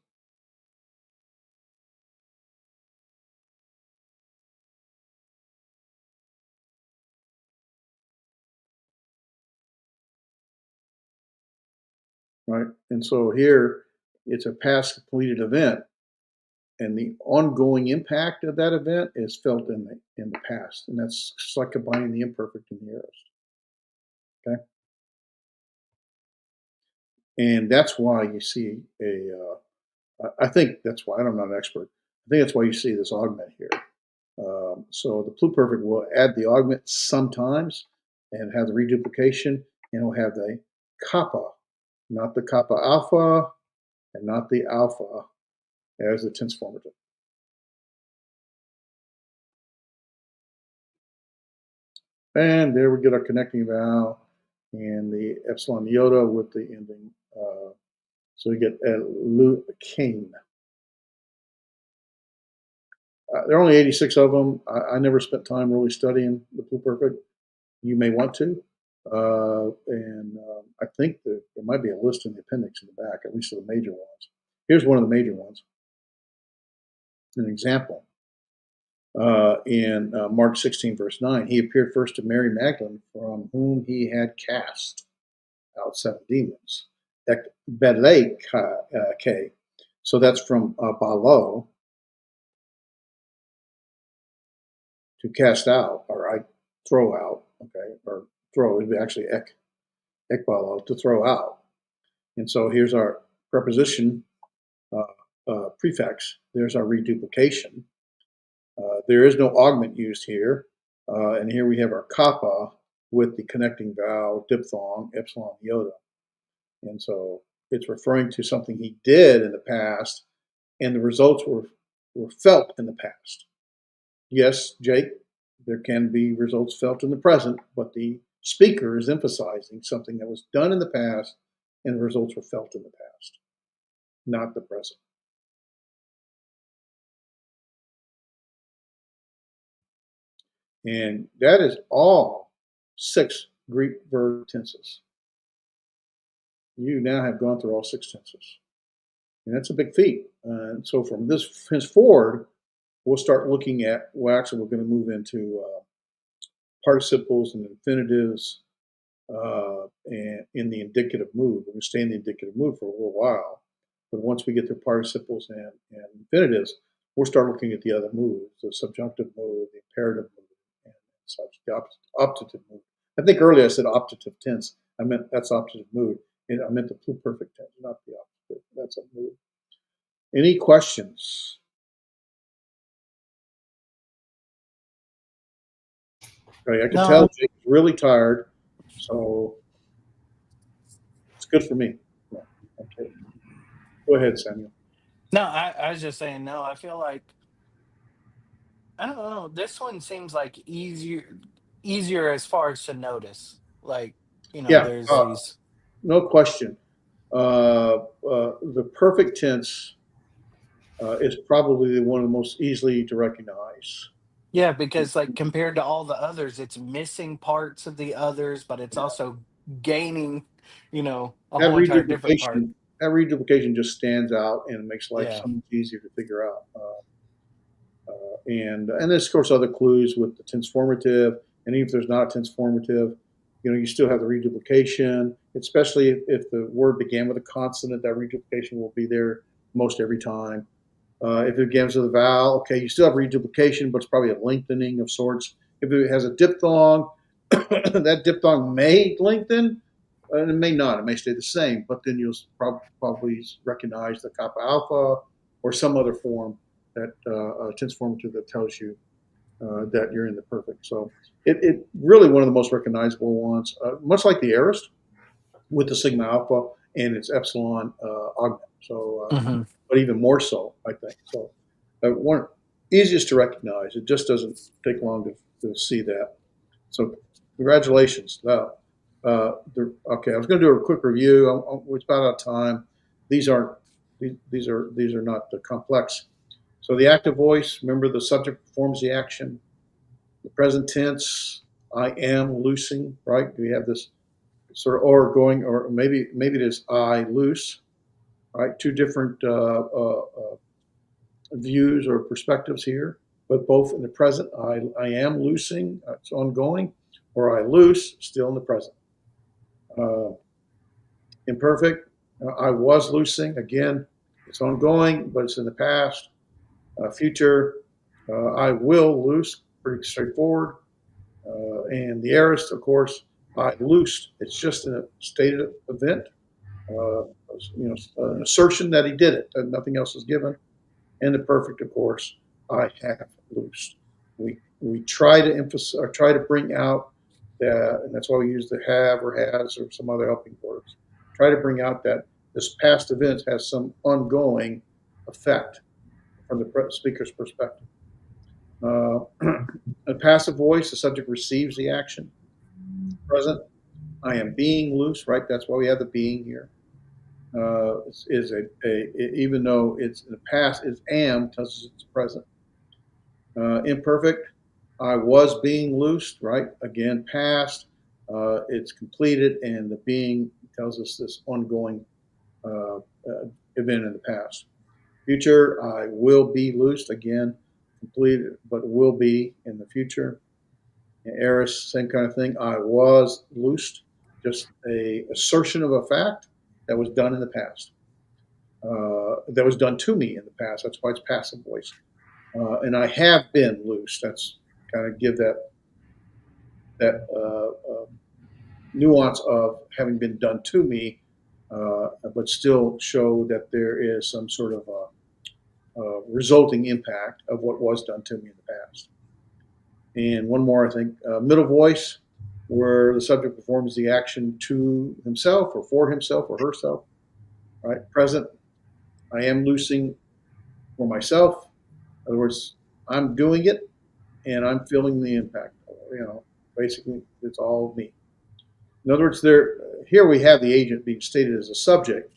Right? And so here it's a past completed event, and the ongoing impact of that event is felt in the past, and that's just like combining the imperfect and the aorist. Okay, and that's why you see I think that's why I'm not an expert. I think that's why you see this augment here. So the pluperfect will add the augment sometimes, and have the reduplication, and it'll have the kappa, not the kappa alpha, and not the alpha as the tense formative. And there we get our connecting vowel and the epsilon iota with the ending. So we get cane. There are only 86 of them. I never spent time really studying the pluperfect. You may want to. I think that there might be a list in the appendix in the back, at least of the major ones. Here's one of the major ones. An example. In Mark 16, verse 9, he appeared first to Mary Magdalene, from whom he had cast out 7 demons. So that's from balo, to cast out, or I throw out, okay, or throw would be actually ekbalo, to throw out. And so here's our preposition prefix. There's our reduplication. There is no augment used here. And here we have our kappa with the connecting vowel, diphthong, epsilon iota. And so it's referring to something he did in the past, and the results were felt in the past. Yes, Jake, there can be results felt in the present, but the speaker is emphasizing something that was done in the past and the results were felt in the past, not the present. And that is all 6 Greek verb tenses. You now have gone through all 6 tenses. And that's a big feat. And so from this henceforward, we'll start looking at, well, actually, we're going to move into participles and infinitives and in the indicative mood. We're going to stay in the indicative mood for a little while. But once we get to participles and infinitives, we'll start looking at the other moods, the subjunctive mood, the imperative mood, and such, the optative mood. I think earlier I said optative tense. I meant that's optative mood. And I meant the pluperfect tense, not the optative. That's a mood. Any questions? Okay, I can tell No, Jake's really tired, so it's good for me. Yeah, okay. Go ahead, Samuel. no, I was just saying no. I feel like I don't know. This one seems like easier as far as to notice. Like, Yeah, there's these. no question. The perfect tense is probably one of the most easily to recognize. Yeah, because like compared to all the others, it's missing parts of the others, but it's Yeah. also gaining, a That whole entire different part. reduplication, that reduplication just stands out and makes life Yeah. so much easier to figure out. And there's of course other clues with the tense formative, and even if there's not a tense formative, you still have the reduplication. Especially if the word began with a consonant, that reduplication will be there most every time. If it begins with a vowel, okay, you still have reduplication, but it's probably a lengthening of sorts. If it has a diphthong, that diphthong may lengthen, and it may not. It may stay the same, but then you'll probably recognize the kappa alpha or some other form that tense formative that tells you that you're in the perfect. So it really one of the most recognizable ones, much like the aorist with the sigma alpha and its epsilon augment. So, Hmm. but even more so, I think. So, one easiest to recognize. It just doesn't take long to see that. So, congratulations. Okay, I was going to do a quick review. It's about out of time. These aren't. These are not the complex. So the active voice. Remember, the subject performs the action. The present tense. I am loosing. Right? We have this sort of or going, or maybe it is I loose. Right? Two different views or perspectives here, but both in the present. I am loosing. It's ongoing, or I loose still in the present. Uh, Imperfect. I was loosing. Again, it's ongoing, but it's in the past. Future. I will loose. Pretty straightforward. And the aorist, of course, I loosed. It's just a stated event. Uh, an assertion that he did it. That nothing else is given. And the perfect, of course, I have loosed. We try to emphasize or try to bring out that, and that's why we use the have or has or some other helping words. Try to bring out that this past event has some ongoing effect from the speaker's perspective. A passive voice, the subject receives the action. Present, I am being loose, right? That's why we have the being here. Is even though it's in the past, is am tells us it's present. Imperfect, I was being loosed, right? Again, past, it's completed, and the being tells us this ongoing event in the past. Future, I will be loosed, again, completed, but will be in the future. Aorist, same kind of thing. I was loosed, just a assertion of a fact that was done in the past. That was done to me in the past. That's why it's passive voice. And I have been loose. That's kind of give that nuance of having been done to me, but still show that there is some sort of resulting impact of what was done to me in the past. And one more, I think, middle voice, where the subject performs the action to himself or for himself or herself. Right, present, I am loosing for myself. In other words, I'm doing it. and I'm feeling the impact. Basically, it's all me. In other words, here we have the agent being stated as a subject,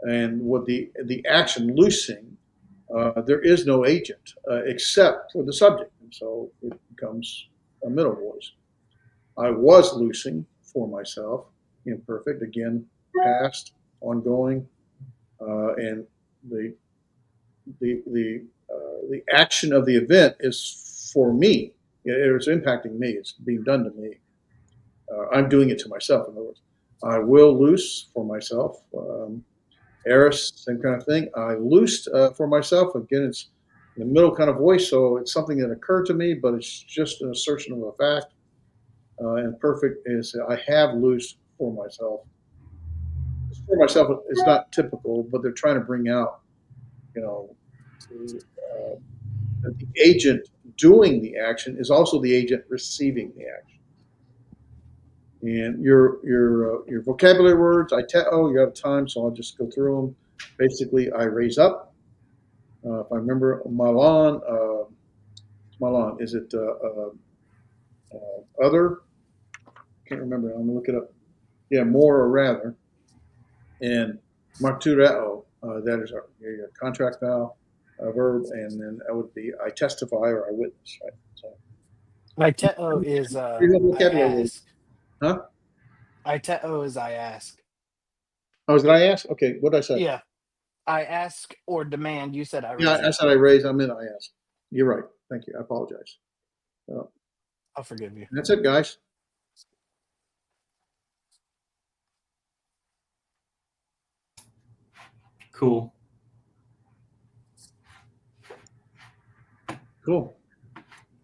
and what the action loosing, there is no agent except for the subject, and so it becomes a middle voice. I was loosing for myself, imperfect, again, past, ongoing, and the the action of the event is for me. It's impacting me. It's being done to me. I'm doing it to myself. In other words, I will loose for myself. Eris, same kind of thing. I loosed for myself. Again, it's in the middle kind of voice, so it's something that occurred to me, but it's just an assertion of a fact. And perfect is I have loosed for myself. For myself is not typical, but they're trying to bring out, you know, the agent doing the action is also the agent receiving the action. And your vocabulary words, you're out of time, so I'll just go through them. Basically, I raise up. If I remember, Malan, is it other? Can't remember. I'm gonna look it up. Yeah, more or rather. And martureo, that is your contract vowel, verb, and then that would be I testify or I witness. Right. So Iteo is you have I vocabulary words, ask. huh? Iteo is I ask. Oh, did I ask? Okay, what did I say? Yeah. I ask or demand. You said I Yeah, raise I up. said I raised. I meant I asked. You're right. Thank you. I apologize. I'll forgive you. That's it, guys. Cool. Cool.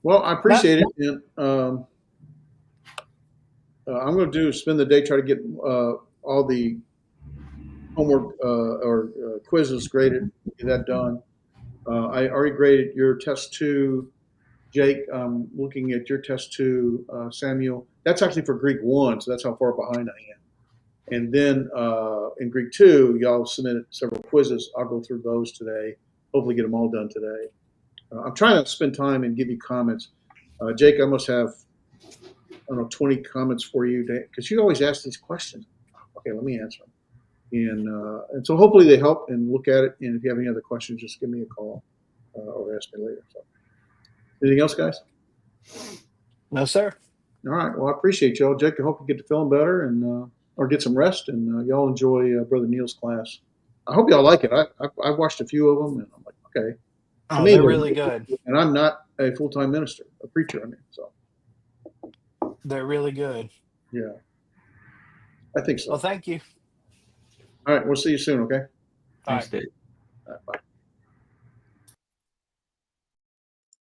Well, I appreciate it, and I'm going to spend the day try to get all the homework or quizzes graded. Get that done. I already graded your test two, Jake. I'm looking at your test two, Samuel. That's actually for Greek one, so that's how far behind I am. And then in Greek two, y'all submitted several quizzes. I'll go through those today. Hopefully, get them all done today. I'm trying to spend time and give you comments. Jake, I must have, I don't know, 20 comments for you because you always ask these questions. Okay, let me answer them. And so hopefully they help and look at it. And if you have any other questions, just give me a call or ask me later. So, anything else, guys? No, sir. All right. Well, I appreciate y'all. Jake, I hope you get to feeling better and or get some rest. And y'all enjoy Brother Neil's class. I hope y'all like it. I watched a few of them, and I'm like, okay. To Oh, me, they're really good. And I'm not a full-time minister, a preacher. I mean, so They're really good. yeah, I think so. Well, thank you. All right. We'll see you soon. Okay. All Thanks, right. Dave. All right, bye.